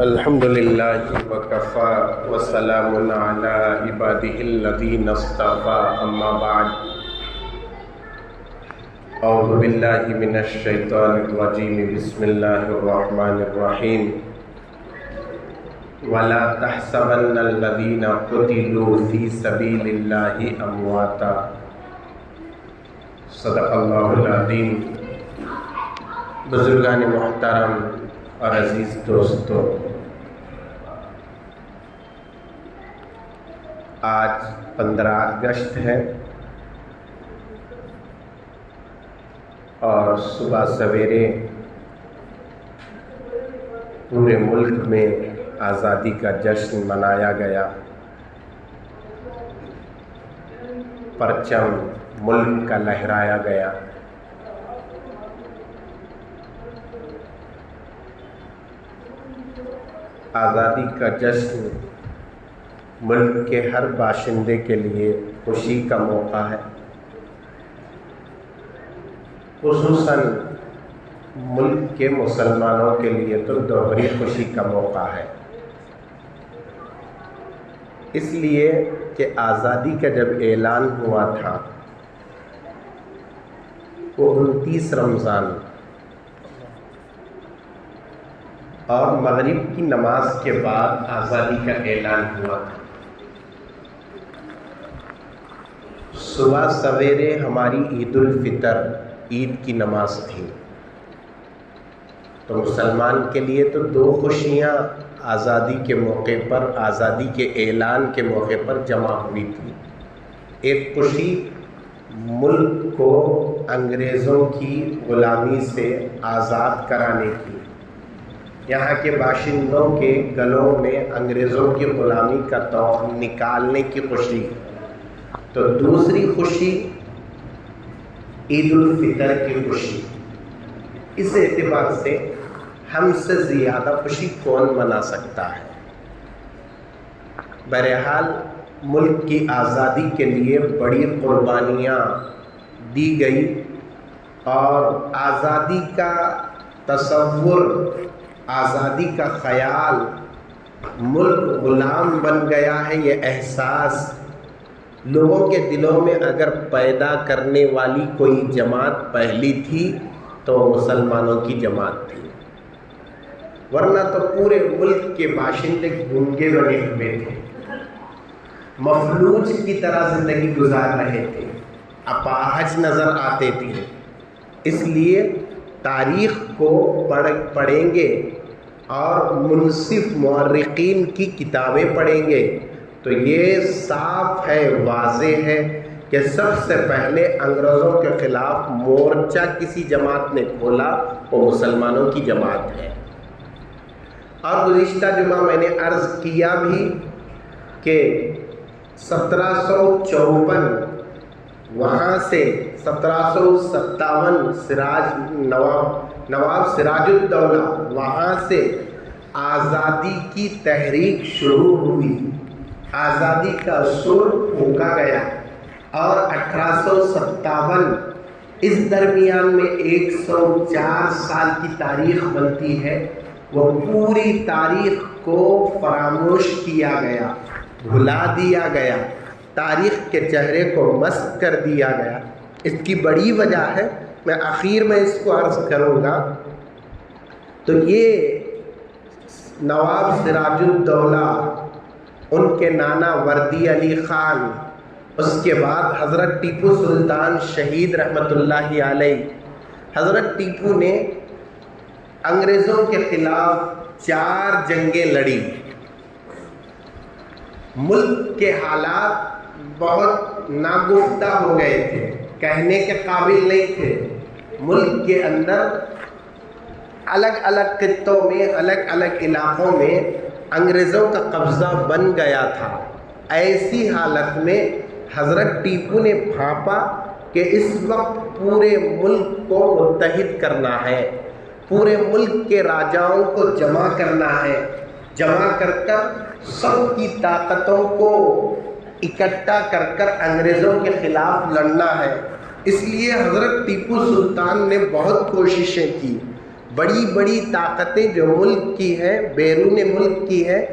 الحمد للہ وکفا وسلام علی عبادہ الذین اصطفیٰ اما بعد اعوذ باللہ من الشیطان الرجیم بسم اللہ الرحمن الرحیم ولا تحسبن الذین قتلوا فی سبیل اللہ امواتا صدق اللہ العظیم۔ بزرگان محترم اور عزیز دوستو، آج 15 اگست ہے اور صبح سویرے پورے ملک میں آزادی کا جشن منایا گیا۔ پرچم ملک کا لہرایا گیا۔ آزادی کا جشن ملک کے ہر باشندے کے لیے خوشی کا موقع ہے، خصوصاً ملک کے مسلمانوں کے لیے تو دوہری خوشی کا موقع ہے، اس لیے کہ آزادی کا جب اعلان ہوا تھا وہ 29 رمضان اور مغرب کی نماز کے بعد آزادی کا اعلان ہوا تھا۔ صبح سویرے ہماری عید الفطر، عید کی نماز تھی، تو مسلمان کے لیے تو 2 خوشیاں آزادی کے موقع پر، آزادی کے اعلان کے موقع پر جمع ہوئی تھی۔ ایک خوشی ملک کو انگریزوں کی غلامی سے آزاد کرانے کی، یہاں کے باشندوں کے گلوں میں انگریزوں کی غلامی کا توق نکالنے کی خوشی۔ تو دوسری خوشی عید الفطر کی خوشی۔ اس اعتبار سے ہم سے زیادہ خوشی کون منا سکتا ہے؟ بہرحال ملک کی آزادی کے لیے بڑی قربانیاں دی گئی اور آزادی کا تصور، آزادی کا خیال، ملک غلام بن گیا ہے، یہ احساس لوگوں کے دلوں میں اگر پیدا کرنے والی کوئی جماعت پہلی تھی تو مسلمانوں کی جماعت تھی، ورنہ تو پورے ملک کے باشندے گونگے بنے ہوئے تھے، مفلوج کی طرح زندگی گزار رہے تھے، اپاہج نظر آتے تھے۔ اس لیے تاریخ کو پڑھیں گے اور منصف مورخین کی کتابیں پڑھیں گے تو یہ صاف ہے، واضح ہے کہ سب سے پہلے انگریزوں کے خلاف مورچہ کسی جماعت نے کھولا، وہ مسلمانوں کی جماعت ہے۔ اور گزشتہ جمعہ میں نے عرض کیا بھی کہ 1754 وہاں سے 1757 نواب سراج الدولہ وہاں سے آزادی کی تحریک شروع ہوئی، آزادی کا سر پھونکا گیا، اور 1857 اس درمیان میں 104 سال کی تاریخ بنتی ہے۔ وہ پوری تاریخ کو فراموش کیا گیا، بھلا دیا گیا، تاریخ کے چہرے کو مسخ کر دیا گیا۔ اس کی بڑی وجہ ہے، میں آخر میں اس کو عرض کروں گا۔ تو یہ نواب سراج الدولہ، ان کے نانا وردی علی خان، اس کے بعد حضرت ٹیپو سلطان شہید رحمۃ اللہ علیہ، حضرت ٹیپو نے انگریزوں کے خلاف 4 جنگیں لڑی۔ ملک کے حالات بہت ناگفتہ ہو گئے تھے، کہنے کے قابل نہیں تھے۔ ملک کے اندر الگ الگ خطوں میں، الگ الگ علاقوں میں انگریزوں کا قبضہ بن گیا تھا۔ ایسی حالت میں حضرت ٹیپو نے بھانپا کہ اس وقت پورے ملک کو متحد کرنا ہے، پورے ملک کے راجاؤں کو جمع کرنا ہے، جمع کر سب کی طاقتوں کو اکٹھا کر انگریزوں کے خلاف لڑنا ہے۔ اس لیے حضرت ٹیپو سلطان نے بہت کوششیں کی، بڑی بڑی طاقتیں جو ملک کی ہیں، بیرون ملک کی ہیں،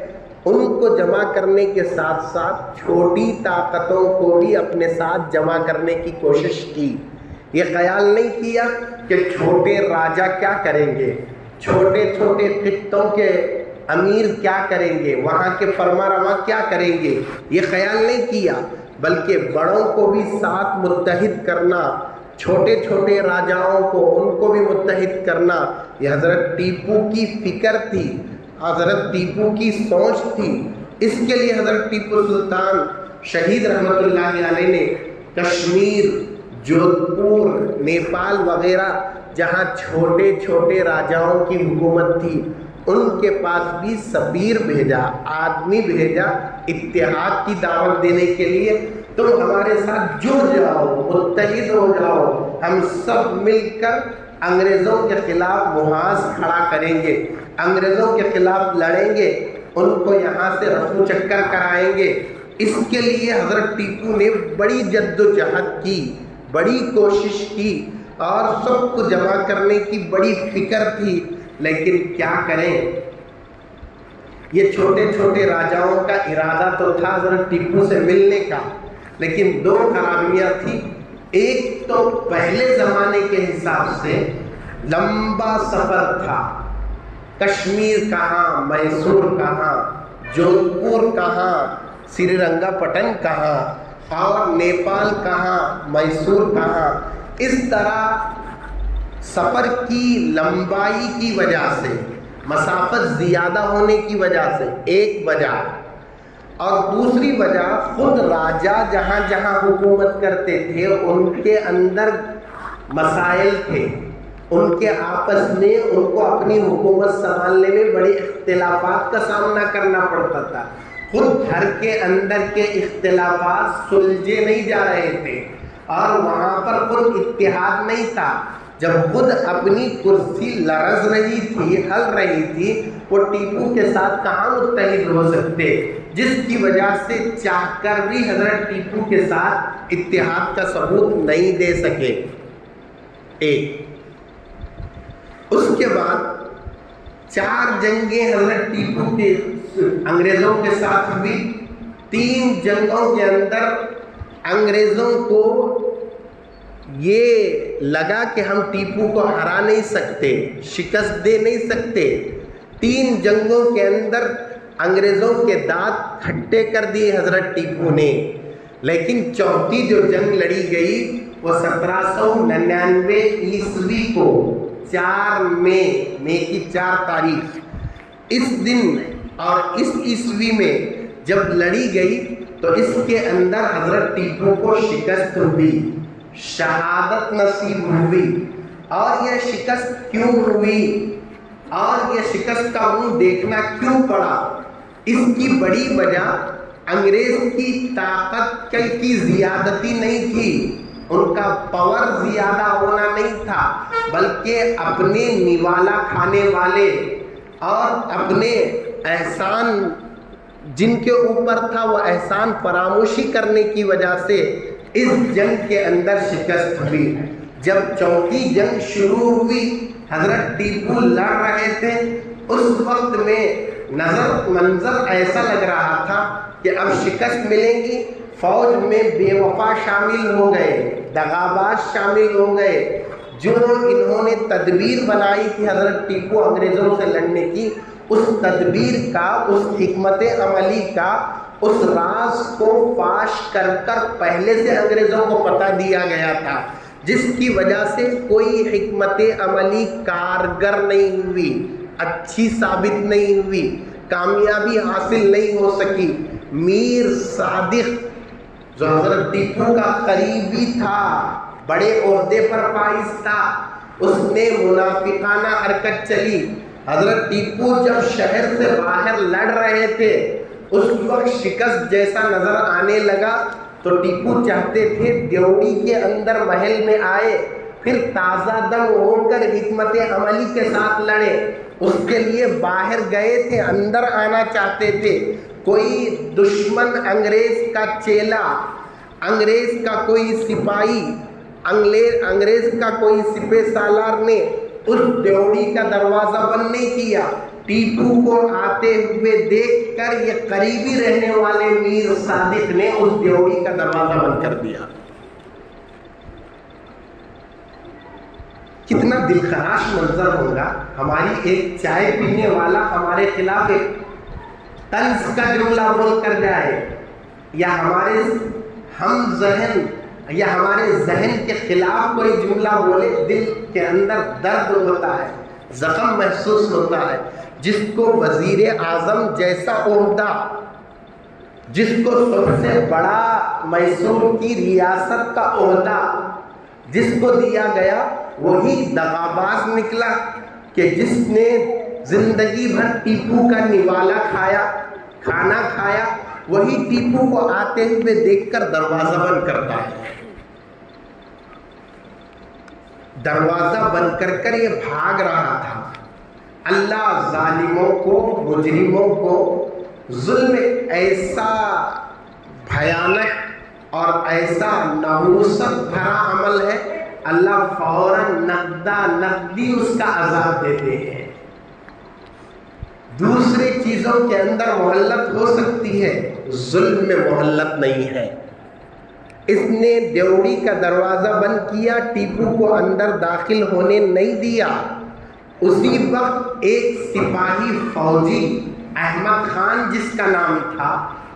ان کو جمع کرنے کے ساتھ ساتھ چھوٹی طاقتوں کو بھی اپنے ساتھ جمع کرنے کی کوشش کی۔ یہ خیال نہیں کیا کہ چھوٹے راجا کیا کریں گے، چھوٹے چھوٹے خطوں کے امیر کیا کریں گے، وہاں کے فرما رواں کیا کریں گے، یہ خیال نہیں کیا، بلکہ بڑوں کو بھی ساتھ متحد کرنا، چھوٹے چھوٹے راجاؤں کو ان کو بھی متحد کرنا، یہ حضرت ٹیپو کی فکر تھی، حضرت ٹیپو کی سوچ تھی۔ اس کے لیے حضرت ٹیپو سلطان شہید رحمت اللہ علیہ نے کشمیر، جودھپور، نیپال وغیرہ جہاں چھوٹے چھوٹے راجاؤں کی حکومت تھی، ان کے پاس بھی سفیر بھیجا، آدمی بھیجا اتحاد کی دعوت دینے کے لیے، تم ہمارے ساتھ جڑ جاؤ، متحد ہو جاؤ، ہم سب مل کر انگریزوں کے خلاف محاذ کھڑا کریں گے، انگریزوں کے خلاف لڑیں گے، ان کو یہاں سے رفو چکر کرائیں گے۔ اس کے لیے حضرت ٹیپو نے بڑی جد و جہد کی، بڑی کوشش کی، اور سب کو جمع کرنے کی بڑی فکر تھی، لیکن کیا کریں، یہ چھوٹے چھوٹے راجاؤں کا ارادہ تو تھا حضرت ٹیپو سے ملنے کا، لیکن دو خرابیاں تھیں۔ ایک تو پہلے زمانے کے حساب سے لمبا سفر تھا، کشمیر کہاں، میسور کہاں، جودھپور کہاں، سری رنگا پٹن کہاں، اور نیپال کہاں، میسور کہاں، اس طرح سفر کی لمبائی کی وجہ سے، مسافت زیادہ ہونے کی وجہ سے ایک وجہ، اور دوسری وجہ خود راجا جہاں جہاں حکومت کرتے تھے ان کے اندر مسائل تھے، ان کے آپس میں ان کو اپنی حکومت سنبھالنے میں بڑے اختلافات کا سامنا کرنا پڑتا تھا، خود گھر کے اندر کے اختلافات سلجھے نہیں جا رہے تھے، اور وہاں پر خود اتحاد نہیں تھا۔ جب خود اپنی کرسی لرز رہی تھی، ہل رہی تھی، وہ ٹیپو کے ساتھ کہاں متحد ہو سکتے، جس کی وجہ سے چاہ کر بھی حضرت ٹیپو کے ساتھ اتحاد کا ثبوت نہیں دے سکے۔ ایک اس کے بعد 4 جنگیں حضرت ٹیپو کے انگریزوں کے ساتھ ہوئی۔ 3 جنگوں کے اندر انگریزوں کو یہ لگا کہ ہم ٹیپو کو ہرا نہیں سکتے، شکست دے نہیں سکتے۔ 3 جنگوں کے اندر انگریزوں کے دانت کھٹے کر دیے حضرت ٹیپو نے، لیکن چوتھی جو جنگ لڑی گئی وہ 1799 عیسوی کو 4 مئی کی 4 تاریخ، اس دن اور اس عیسوی میں جب لڑی گئی تو اس کے اندر حضرت ٹیپو کو شکست ہوئی، شہادت نصیب ہوئی۔ اور یہ شکست کیوں ہوئی اور یہ شکست کا منہ دیکھنا کیوں پڑا، اس کی بڑی وجہ انگریز کی طاقت کی زیادتی نہیں تھی، ان کا پاور زیادہ ہونا نہیں تھا، بلکہ اپنے نوالا کھانے والے اور اپنے احسان جن کے اوپر تھا وہ احسان فراموشی کرنے کی وجہ سے اس جنگ کے اندر شکست ہوئی۔ جب چوتھی جنگ شروع ہوئی، حضرت ٹیپو لڑ رہے تھے، اس وقت میں منظر ایسا لگ رہا تھا کہ اب شکست ملے گی، فوج میں بے وفا شامل ہو گئے، دغاباز شامل ہو گئے، جو انہوں نے تدبیر بنائی تھی حضرت ٹیپو انگریزوں سے لڑنے کی، اس تدبیر کا، اس حکمت عملی کا، اس راز کو فاش کر کر پہلے سے انگریزوں کو پتہ دیا گیا تھا، جس کی وجہ سے کوئی حکمت عملی کارگر نہیں ہوئی، اچھی ثابت نہیں ہوئی، کامیابی حاصل نہیں ہو سکی۔ میر صادق جو حضرت ٹیپو کا قریبی تھا، بڑے عہدے پر فائز تھا، اس نے منافقانہ حرکت چلی۔ حضرت ٹیپو جب شہر سے باہر لڑ رہے تھے، اس وقت شکست جیسا نظر آنے لگا تو ٹیپو چاہتے تھے دیوڑی کے اندر محل میں آئے، پھر تازہ دم ہو کر حکمت عملی کے ساتھ لڑے۔ اس کے لیے باہر گئے تھے، اندر آنا چاہتے تھے۔ کوئی دشمن انگریز کا چیلا، انگریز کا کوئی سپاہی، انگریز کا کوئی سپہ سالار نے اس ڈیوڑی کا دروازہ بند نہیں کیا۔ ٹیپو کو آتے ہوئے دیکھ کر یہ قریبی رہنے والے میر صادق نے اس ڈیوڑی کا دروازہ بند کر دیا۔ کتنا دلخراش منظر ہوگا، ہماری ایک چائے پینے والا ہمارے خلاف ایک طنز کا جملہ بول کر جائے، یا ہمارے ذہن کے خلاف کوئی جملہ بولے، دل کے اندر درد ہوتا ہے، زخم محسوس ہوتا ہے۔ جس کو وزیر اعظم جیسا عہدہ، جس کو سب سے بڑا میسور کی ریاست کا عہدہ جس کو دیا گیا، وہی دغاباز نکلا کہ جس نے زندگی بھر ٹیپو کا نوالا کھانا کھایا، وہی ٹیپو کو آتے ہوئے دیکھ کر دروازہ بند کرتا ہے۔ دروازہ بند کر کر یہ بھاگ رہا تھا۔ اللہ ظالموں کو، مجرموں کو ظلم ایسا بھیانک اور ایسا نحوست بھرا عمل ہے، اللہ فوراً نقدی اس کا عذاب دیتے ہیں۔ دوسرے چیزوں کے اندر مہلت ہو سکتی ہے، ظلم میں مہلت نہیں ہے۔ اس نے ڈیوڑی کا دروازہ بند کیا، ٹیپو کو اندر داخل ہونے نہیں دیا۔ اسی وقت ایک سپاہی فوجی، احمد خان جس کا نام تھا،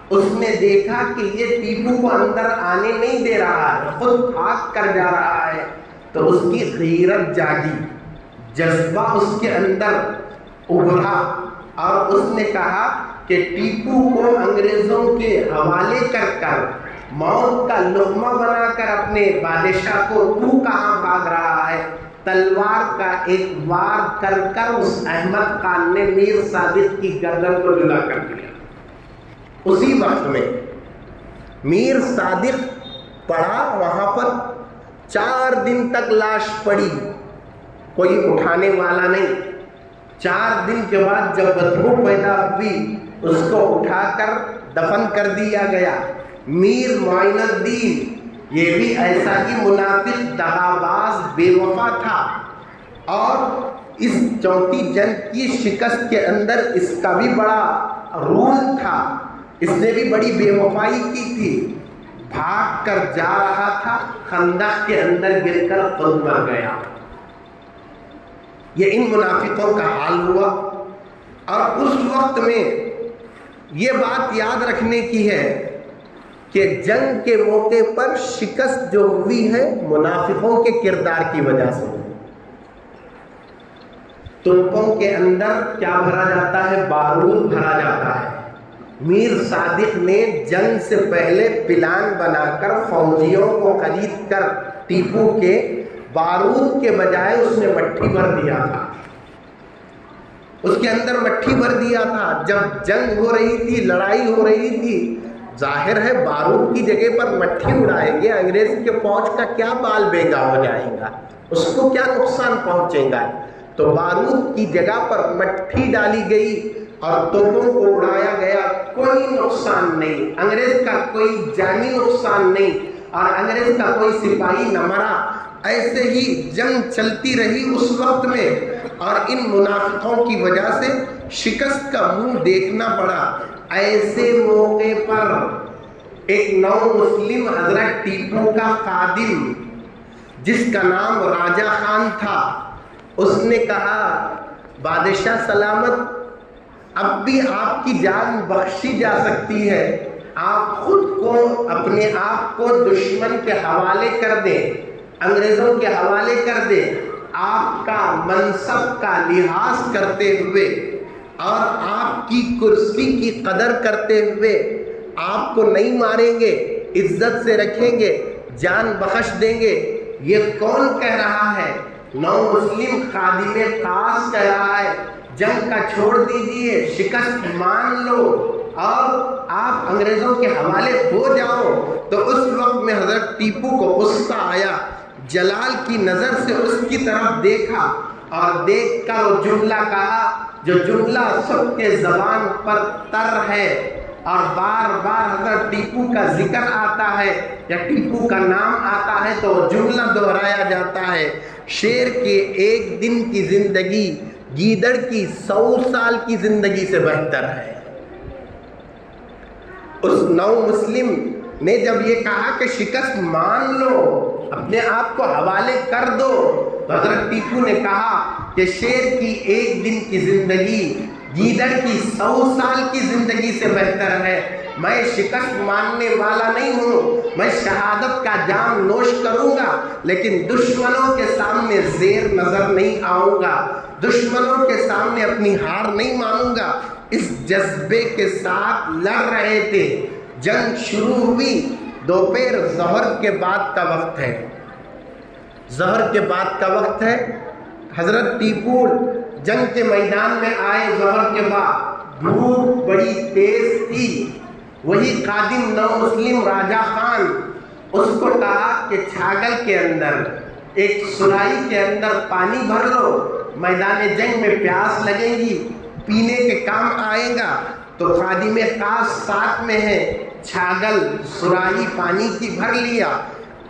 اس نے دیکھا کہ یہ ٹیپو کو اندر آنے نہیں دے رہا ہے، خود بھاگ کر جا رہا ہے، تو اس کی غیرت جاگی، جذبہ اس کے اندر ابھرا، اور اس نے کہا کہ ٹیپو کو انگریزوں کے حوالے کر موت کا لقمہ بنا کر اپنے بادشاہ کو تو کہاں بھاگ رہا ہے، تلوار کا ایک وار کر اس احمد خان نے میر صادق کی گردن کو جدا کر دیا۔ اسی وقت میں میر صادق پڑا وہاں پر، 4 دن تک لاش پڑی، کوئی اٹھانے والا نہیں۔ 4 دن کے بعد جب بدبو پیدا ہوئی، اس کو اٹھا کر دفن کر دیا گیا۔ میر معین الدین یہ بھی ایسا ہی منافق، دغاباز، بے وفا تھا، اور اس چوتھی جنگ کی شکست کے اندر اس کا بھی بڑا رول تھا، اس نے بھی بڑی بے وفائی کی تھی۔ بھاگ کر جا رہا تھا، خندق کے اندر گر کر خود مر گیا۔ یہ ان منافقوں کا حال ہوا۔ اور اس وقت میں یہ بات یاد رکھنے کی ہے کہ جنگ کے موقع پر شکست جو ہوئی ہے منافقوں کے کردار کی وجہ سے۔ توپوں کے اندر کیا بھرا جاتا ہے؟ بارود بھرا جاتا ہے۔ میر صادق نے جنگ سے پہلے پلان بنا کر فوجیوں کو خرید کر ٹیپو کے بارود کے بجائے اس نے مٹھی بھر دیا تھا، اس کے اندر مٹھی بھر دیا تھا۔ جب جنگ ہو رہی تھی، لڑائی ہو رہی تھی، ظاہر ہے بارود کی جگہ پر مٹھی اڑائیں گے، انگریز کے فوج کا کیا بال بیگا ہو جائے گا، اس کو کیا نقصان پہنچے گا، تو بارود کی جگہ پر مٹھی ڈالی گئی اور توپوں کو اڑایا گیا۔ کوئی نقصان نہیں، انگریز کا کوئی جانی نقصان نہیں، اور انگریز کا کوئی سپاہی نہ مرا۔ ایسے ہی جنگ چلتی رہی اس وقت میں، اور ان منافقوں کی وجہ سے شکست کا منہ دیکھنا پڑا۔ ایسے موقع پر ایک نو مسلم حضرت ٹیپو کا خادم جس کا نام راجہ خان تھا، اس نے کہا بادشاہ سلامت، اب بھی آپ کی جان بخشی جا سکتی ہے، آپ خود کو، اپنے آپ کو دشمن کے حوالے کر دیں، انگریزوں کے حوالے کر دیں، آپ کا منصب کا لحاظ کرتے ہوئے اور آپ کی کرسی کی قدر کرتے ہوئے آپ کو نہیں ماریں گے، عزت سے رکھیں گے، جان بخش دیں گے۔ یہ کون کہہ رہا ہے؟ نو مسلم خادم خاص کہہ رہا ہے، جنگ کا چھوڑ دیجئے، شکست مان لو اور آپ انگریزوں کے حوالے ہو جاؤ۔ تو اس وقت میں حضرت ٹیپو کو غصہ آیا، جلال کی نظر سے اس کی طرف دیکھا اور دیکھ کر وہ جملہ کہا جو جملہ سب کے زبان پر تر ہے، اور بار بار حضرت ٹیپو کا ذکر آتا ہے یا ٹیپو کا نام آتا ہے تو وہ جملہ دہرایا جاتا ہے۔ شیر کے ایک دن کی زندگی گیدڑ کی 100 سال کی زندگی سے بہتر ہے۔ اس نو مسلم نے جب یہ کہا کہ شکست مان لو، اپنے آپ کو حوالے کر دو، تو حضرت ٹیپو نے کہا کہ شیر کی ایک دن کی زندگی گیدڑ کی 100 سال کی زندگی سے بہتر ہے۔ میں شکست ماننے والا نہیں ہوں، میں شہادت کا جام نوش کروں گا، لیکن دشمنوں کے سامنے زیر نظر نہیں آؤں گا، دشمنوں کے سامنے اپنی ہار نہیں مانوں گا۔ اس جذبے کے ساتھ لڑ رہے تھے۔ جنگ شروع ہوئی، دوپہر ظہر کے بعد کا وقت ہے، ظہر کے بعد کا وقت ہے۔ حضرت ٹیپو جنگ کے میدان میں آئے ظہر کے بعد، دھوپ بڑی تیز تھی۔ وہی خادم نو مسلم راجہ خان اس کو کہا کہ چھاگل کے اندر ایک سرائی کے اندر پانی بھر لو، میدان جنگ میں پیاس لگے گی، پینے کے کام آئے گا۔ تو خادم خاص ساتھ میں ہے، چھاگل سرائی پانی کی بھر لیا،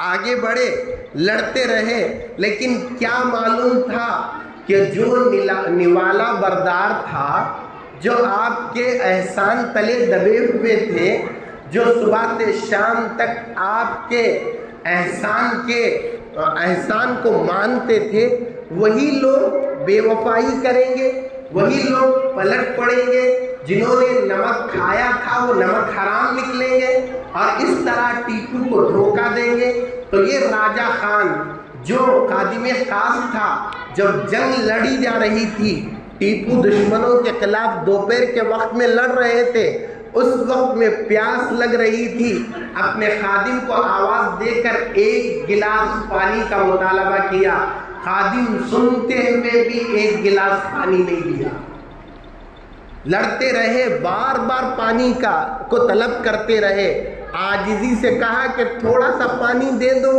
آگے بڑھے، لڑتے رہے۔ لیکن کیا معلوم تھا کہ جو نوالا بردار تھا، جو آپ کے احسان تلے دبے ہوئے تھے، جو صبح سے شام تک آپ کے احسان کو مانتے تھے، وہی لوگ بے وفائی کریں گے، وہی لوگ پلٹ پڑیں گے۔ جنہوں نے نمک کھایا تھا وہ نمک حرام نکلیں گے اور اس طرح ٹیپو کو دھوکہ دیں گے۔ تو یہ راجہ خان جو خادم خاص تھا، جب جنگ لڑی جا رہی تھی، ٹیپو دشمنوں کے خلاف دوپہر کے وقت میں لڑ رہے تھے، اس وقت میں پیاس لگ رہی تھی، اپنے خادم کو آواز دے کر ایک گلاس پانی کا مطالبہ کیا۔ خادم سنتے ہوئے بھی ایک گلاس پانی نہیں دیا، لڑتے رہے، بار بار پانی کو طلب کرتے رہے۔ عاجزی سے کہا کہ تھوڑا سا پانی دے دو،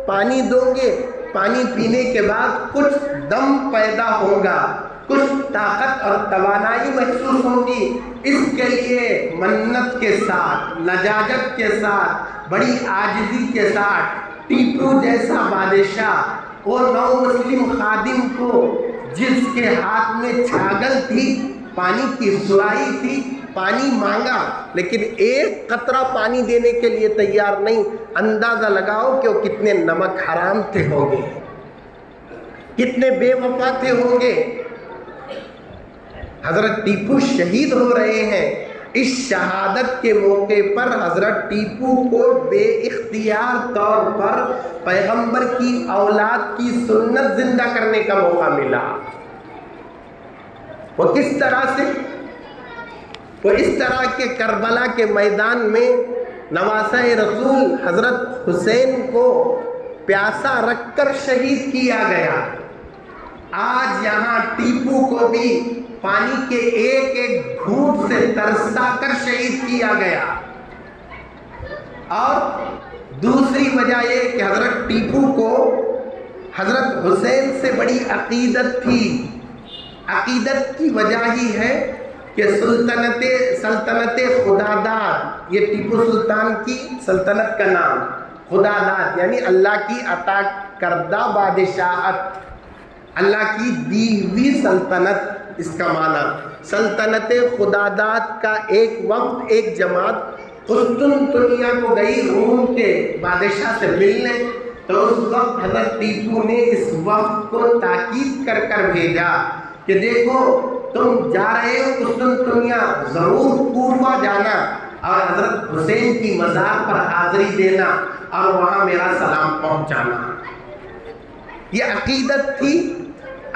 پانی دو گے، پانی پینے کے بعد کچھ دم پیدا ہوگا، کچھ طاقت اور توانائی محسوس ہوگی۔ اس کے لیے منت کے ساتھ، لجاجت کے ساتھ، بڑی عاجزی کے ساتھ ٹیپو جیسا بادشاہ وہ نو مسلم خادم کو، جس کے ہاتھ میں چھاگل تھی، پانی کی سرائی تھی، پانی مانگا، لیکن ایک قطرہ پانی دینے کے لیے تیار نہیں۔ اندازہ لگاؤ کہ وہ کتنے نمک حرام تھے ہوں گے، کتنے بے وفا تھے ہوں گے۔ حضرت ٹیپو شہید ہو رہے ہیں۔ اس شہادت کے موقع پر حضرت ٹیپو کو بے اختیار طور پر پیغمبر کی اولاد کی سنت زندہ کرنے کا موقع ملا۔ وہ کس طرح سے؟ وہ اس طرح کہ کربلا کے میدان میں نواسہ رسول حضرت حسین کو پیاسا رکھ کر شہید کیا گیا۔ آج یہاں ٹیپو کو بھی پانی کے ایک ایک گھونٹ سے ترسا کر شہید کیا گیا۔ اور دوسری وجہ یہ کہ حضرت ٹیپو کو حضرت حسین سے بڑی عقیدت تھی۔ عقیدت کی وجہ ہی ہے کہ سلطنت خداداد، یہ ٹیپو سلطان کی سلطنت کا نام، خداداد یعنی اللہ کی عطا کردہ بادشاہت، اللہ کی دی ہوئی سلطنت، اس کا معنی سلطنت خداداد کا ایک وقت، ایک جماعت قسطنطنیہ کو گئی روم کے بادشاہ سے ملنے۔ تو اس وقت حضرت ٹیپو نے اس وقت کو تاکید کر کر بھیجا کہ دیکھو تم جا رہے ہو قسطنطنیہ، ضرور کوفہ جانا اور حضرت حسین کی مزار پر حاضری دینا اور وہاں میرا سلام پہنچانا۔ یہ عقیدت تھی۔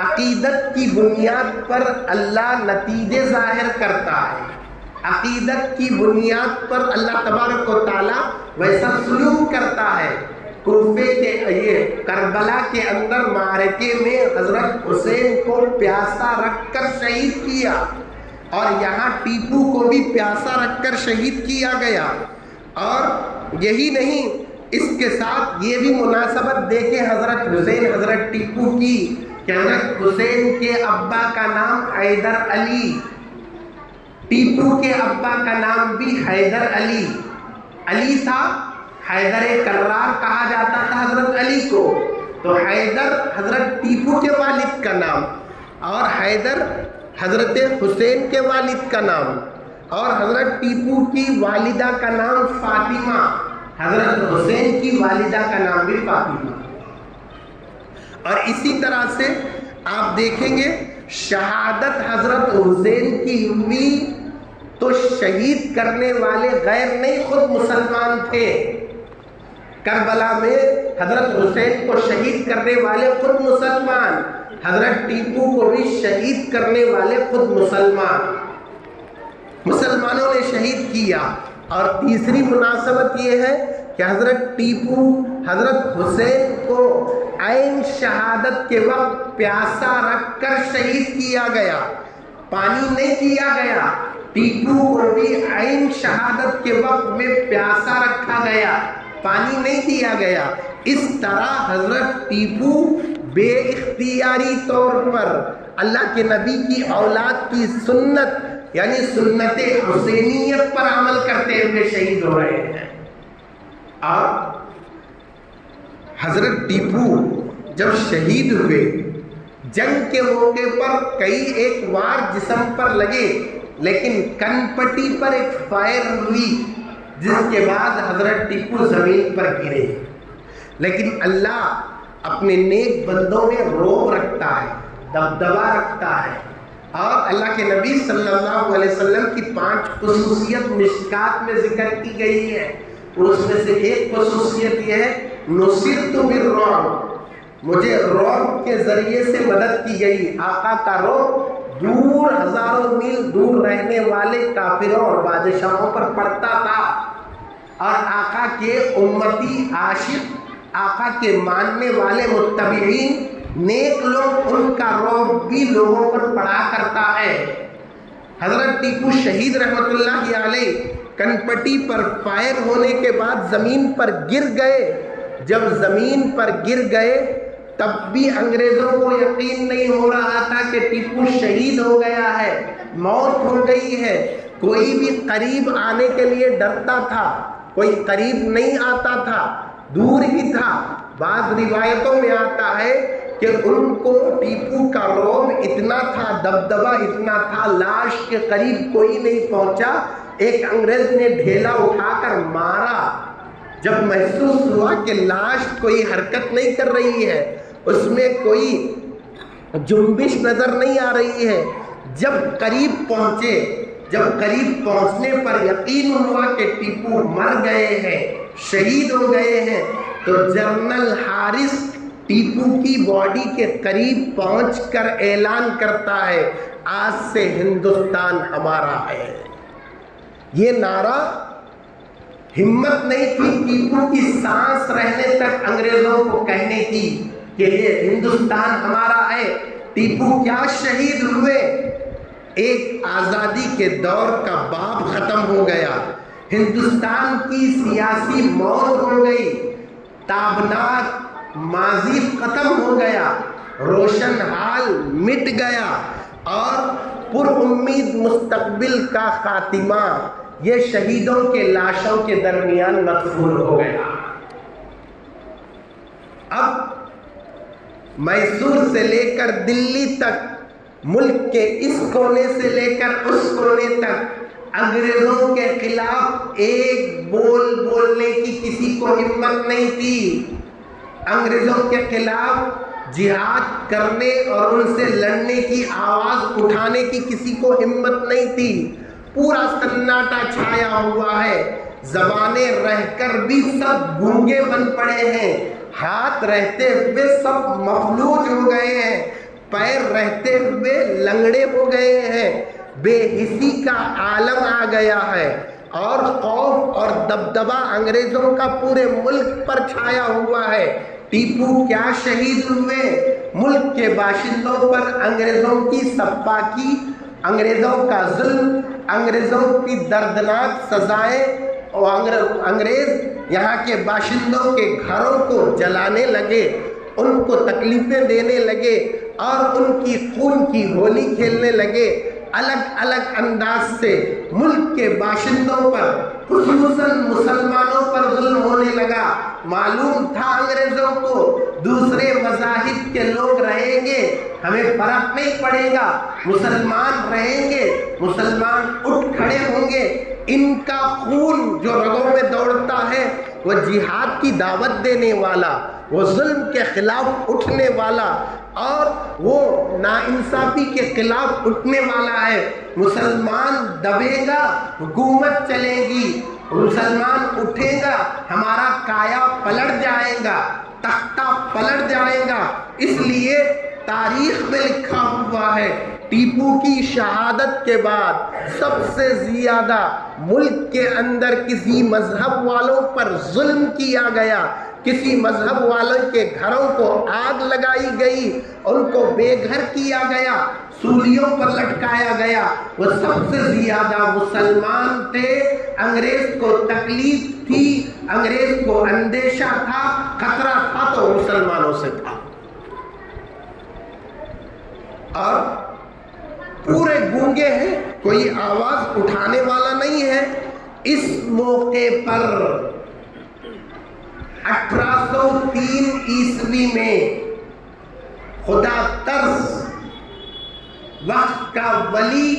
عقیدت کی بنیاد پر اللہ نتیجے ظاہر کرتا ہے، عقیدت کی بنیاد پر اللہ تبارک و تعالیٰ ویسا سلوک کرتا ہے۔ کوفے کے یہ کربلا کے اندر معرکے میں حضرت حسین کو پیاسا رکھ کر شہید کیا، اور یہاں ٹیپو کو بھی پیاسا رکھ کر شہید کیا گیا۔ اور یہی نہیں، اس کے ساتھ یہ بھی مناسبت دیکھیں حضرت حسین حضرت ٹیپو کی کہ حضرت حسین کے ابا کا نام حیدر علی، ٹیپو کے ابا کا نام بھی حیدر علی تھا۔ حیدر کرار کہا جاتا تھا حضرت علی کو، تو حیدر حضرت ٹیپو کے والد کا نام، اور حیدر حضرت حسین کے والد کا نام، اور حضرت ٹیپو کی والدہ کا نام فاطمہ، حضرت حسین کی والدہ کا نام بھی فاطمہ۔ اور اسی طرح سے آپ دیکھیں گے شہادت حضرت حسین کی ہوئی تو شہید کرنے والے غیر نہیں، خود مسلمان تھے۔ کربلا میں حضرت حسین کو شہید کرنے والے خود مسلمان، حضرت ٹیپو کو بھی شہید کرنے والے خود مسلمان، مسلمانوں نے شہید کیا۔ اور تیسری مناسبت یہ ہے کہ حضرت ٹیپو حضرت حسین کو عین شہادت کے وقت پیاسا رکھ کر شہید کیا گیا، پانی نہیں دیا گیا۔ ٹیپو کو بھی عین شہادت کے وقت میں پیاسا رکھا گیا، پانی نہیں دیا گیا۔ اس طرح حضرت ٹیپو بے اختیاری طور پر اللہ کے نبی کی اولاد کی سنت یعنی سنت حسینیت پر عمل کرتے ہوئے شہید ہو رہے ہیں۔ اور حضرت ٹیپو جب شہید ہوئے، جنگ کے موقع پر کئی ایک وار جسم پر لگے، لیکن کن پٹی پر ایک فائر ہوئی، جس کے بعد حضرت ٹیپو زمین پر گرے۔ لیکن اللہ اپنے نیک بندوں میں رعب رکھتا ہے، دبدبا رکھتا ہے۔ اور اللہ کے نبی صلی اللہ علیہ وسلم کی 5 خصوصیت مشکات میں ذکر کی گئی ہے، اور اس میں سے ایک خصوصیت یہ ہے نصرت بالرعب، مجھے رعب کے ذریعے سے مدد کی گئی۔ آقا کا رعب دور ہزاروں میل دور رہنے والے کافروں اور بادشاہوں پر پڑتا تھا، اور آقا کے امتی عاشق، آقا کے ماننے والے متبعین نیک لوگ، ان کا رعب بھی لوگوں پر پڑا کرتا ہے۔ حضرت ٹیپو شہید رحمت اللہ علیہ کنپٹی پر فائر ہونے کے بعد زمین پر گر گئے۔ جب زمین پر گر گئے تب بھی انگریزوں کو یقین نہیں ہو رہا تھا کہ ٹیپو شہید ہو گیا ہے، موت ہو گئی ہے۔ کوئی بھی قریب آنے کے لیے ڈرتا تھا، کوئی قریب نہیں آتا تھا، دور ہی تھا۔ بعض روایتوں میں آتا ہے کہ ان کو ٹیپو کا رعب اتنا تھا، دبدبا اتنا تھا، لاش کے قریب کوئی نہیں پہنچا۔ ایک انگریز نے ڈھیلا اٹھا کر مارا، جب محسوس ہوا کہ لاش کوئی حرکت نہیں کر رہی ہے، اس میں کوئی جنبش نظر نہیں آ رہی ہے، جب قریب پہنچے، جب قریب پہنچنے پر یقین ہوا کہ ٹیپو مر گئے ہیں، شہید ہو گئے ہیں، تو جنرل حارث ٹیپو کی باڈی کے قریب پہنچ کر اعلان کرتا ہے، آج سے ہندوستان ہمارا ہے۔ یہ نعرہ ہمت نہیں تھی ٹیپو کی سانس رہنے تک انگریزوں کو کہنے کی کہ یہ ہندوستان ہمارا ہے۔ ٹیپو کیا شہید ہوئے، ایک آزادی کے دور کا باب ختم ہو گیا، ہندوستان کی سیاسی موت ہو گئی، تابناک ماضی ختم ہو گیا، روشن حال مٹ گیا، اور پر امید مستقبل کا خاتمہ یہ شہیدوں کے لاشوں کے درمیان مدفون ہو گیا۔ اب میسور سے لے کر دلی تک، ملک کے اس کونے سے لے کر اس کونے تک انگریزوں کے خلاف ایک بول بولنے کی کسی کو ہمت نہیں تھی۔ انگریزوں کے خلاف جہاد کرنے اور ان سے لڑنے کی آواز اٹھانے کی کسی کو ہمت نہیں تھی۔ پورا سناٹا چھایا ہوا ہے، زبانیں رہ کر بھی سب گونگے بن پڑے ہیں، ہاتھ رہتے ہوئے سب مفلوج ہو گئے ہیں، پیر رہتے ہوئے لنگڑے ہو گئے ہیں، بے حسی کا عالم آ گیا ہے، اور خوف اور دبدبا انگریزوں کا پورے ملک پر چھایا ہوا ہے۔ ٹیپو کیا شہید ہوئے، ملک کے باشندوں پر انگریزوں کی سفاکی، انگریزوں کا ظلم، انگریزوں کی دردناک سزائیں، اور انگریز یہاں کے باشندوں کے گھروں کو جلانے لگے، ان کو تکلیفیں دینے لگے، اور ان کی خون کی ہولی کھیلنے لگے۔ الگ الگ انداز سے ملک کے باشندوں پر خصوصاً مسلمانوں پر ظلم ہونے لگا۔ معلوم تھا انگریزوں کو دوسرے مذاہب کے لوگ رہیں گے ہمیں فرق نہیں پڑے گا، مسلمان رہیں گے، مسلمان اٹھ کھڑے ہوں گے، ان کا خون جو رگوں میں دوڑتا ہے وہ جہاد کی دعوت دینے والا، وہ ظلم کے خلاف اٹھنے والا اور وہ ناانصافی کے خلاف اٹھنے والا ہے۔ مسلمان دبے گا حکومت چلے گی، مسلمان اٹھے گا ہمارا کایا پلٹ جائے گا، تختہ پلٹ جائے گا۔ اس لیے تاریخ میں لکھا ہوا ہے ٹیپو کی شہادت کے بعد سب سے زیادہ ملک کے اندر کسی مذہب والوں پر ظلم کیا گیا، کسی مذہب والوں کے گھروں کو آگ لگائی گئی، ان کو بے گھر کیا گیا، سولیوں پر لٹکایا گیا، وہ سب سے زیادہ مسلمان تھے۔ انگریز کو تکلیف تھی، انگریز کو اندیشہ تھا، خطرہ تھا تو مسلمانوں سے تھا۔ اور پورے گونگے ہیں، کوئی آواز اٹھانے والا نہیں ہے۔ اس موقع پر 1803 عیسوی میں خدا ترس وقت کا ولی،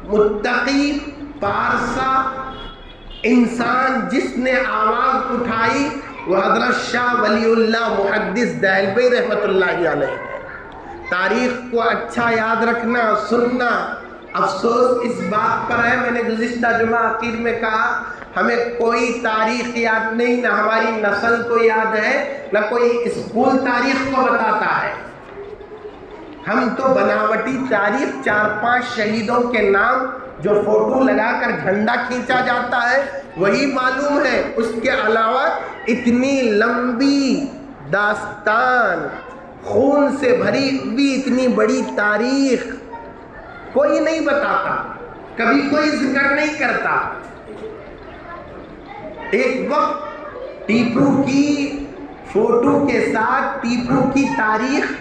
متقی، پارسا انسان جس نے آواز اٹھائی وہ حضرت شاہ ولی اللہ محدث دہلوی رحمۃ اللہ علیہ۔ تاریخ کو اچھا یاد رکھنا، سننا۔ افسوس اس بات پر ہے، میں نے گزشتہ جمعہ آخر میں کہا ہمیں کوئی تاریخ یاد نہیں، نہ ہماری نسل کو یاد ہے، نہ کوئی اسکول تاریخ کو بتاتا ہے۔ ہم تو بناوٹی تاریخ، 4-5 شہیدوں کے نام جو فوٹو لگا کر جھنڈا کھینچا جاتا ہے وہی معلوم ہے، اس کے علاوہ اتنی لمبی داستان، خون سے بھری ہوئی اتنی بڑی تاریخ کوئی نہیں بتاتا، کبھی کوئی ذکر نہیں کرتا۔ ایک وقت ٹیپو کی فوٹو کے ساتھ ٹیپو کی تاریخ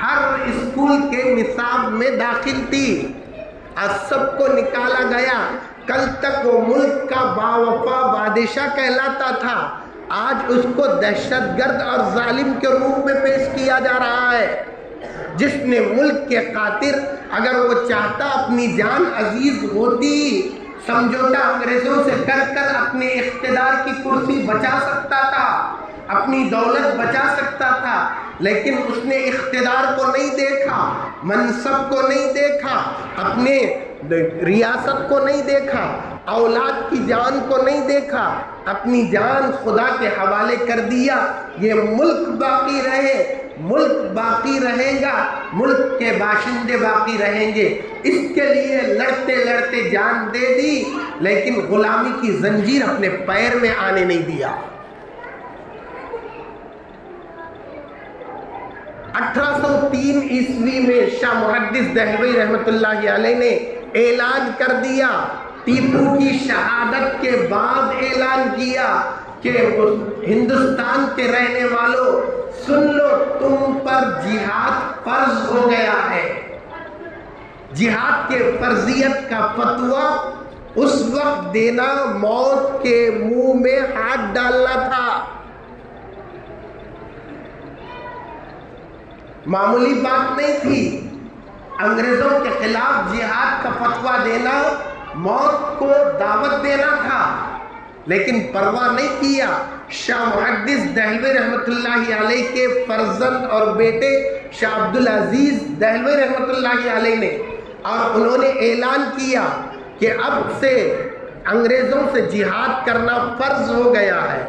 ہر اسکول کے نصاب میں داخل تھی، آج سب کو نکالا گیا۔ کل تک وہ ملک کا باوفا بادشاہ کہلاتا تھا، آج اس کو دہشت گرد اور ظالم کے روپ میں پیش کیا جا رہا ہے، جس نے ملک کے خاطر اگر وہ چاہتا اپنی جان عزیز ہوتی، سمجھوتا انگریزوں سے کر کر اپنے اقتدار کی کرسی بچا سکتا تھا، اپنی دولت بچا سکتا تھا، لیکن اس نے اقتدار کو نہیں دیکھا، منصب کو نہیں دیکھا، اپنے ریاست کو نہیں دیکھا، اولاد کی جان کو نہیں دیکھا، اپنی جان خدا کے حوالے کر دیا۔ یہ ملک باقی رہے، ملک باقی رہے گا، ملک کے باشندے باقی رہیں گے، اس کے لیے لڑتے لڑتے جان دے دی، لیکن غلامی کی زنجیر اپنے پیر میں آنے نہیں دیا۔ 1803 عیسوی میں شاہ محدث دہلوی رحمۃ اللہ علیہ نے اعلان کر دیا، ٹیپو کی شہادت کے بعد اعلان کیا کہ ہندوستان کے رہنے والوں سن لو، تم پر جہاد فرض ہو گیا ہے۔ جہاد کے فرضیت کا فتویٰ اس وقت دینا موت کے منہ میں ہاتھ ڈالنا تھا، معمولی بات نہیں تھی۔ انگریزوں کے خلاف جہاد کا فتویٰ دینا موت کو دعوت دینا تھا، لیکن پرواہ نہیں کیا۔ شاہ محدث دہلوی رحمۃ اللہ علیہ کے فرزند اور بیٹے شاہ عبدالعزیز دہلوی رحمۃ اللہ علیہ نے، اور انہوں نے اعلان کیا کہ اب سے انگریزوں سے جہاد کرنا فرض ہو گیا ہے۔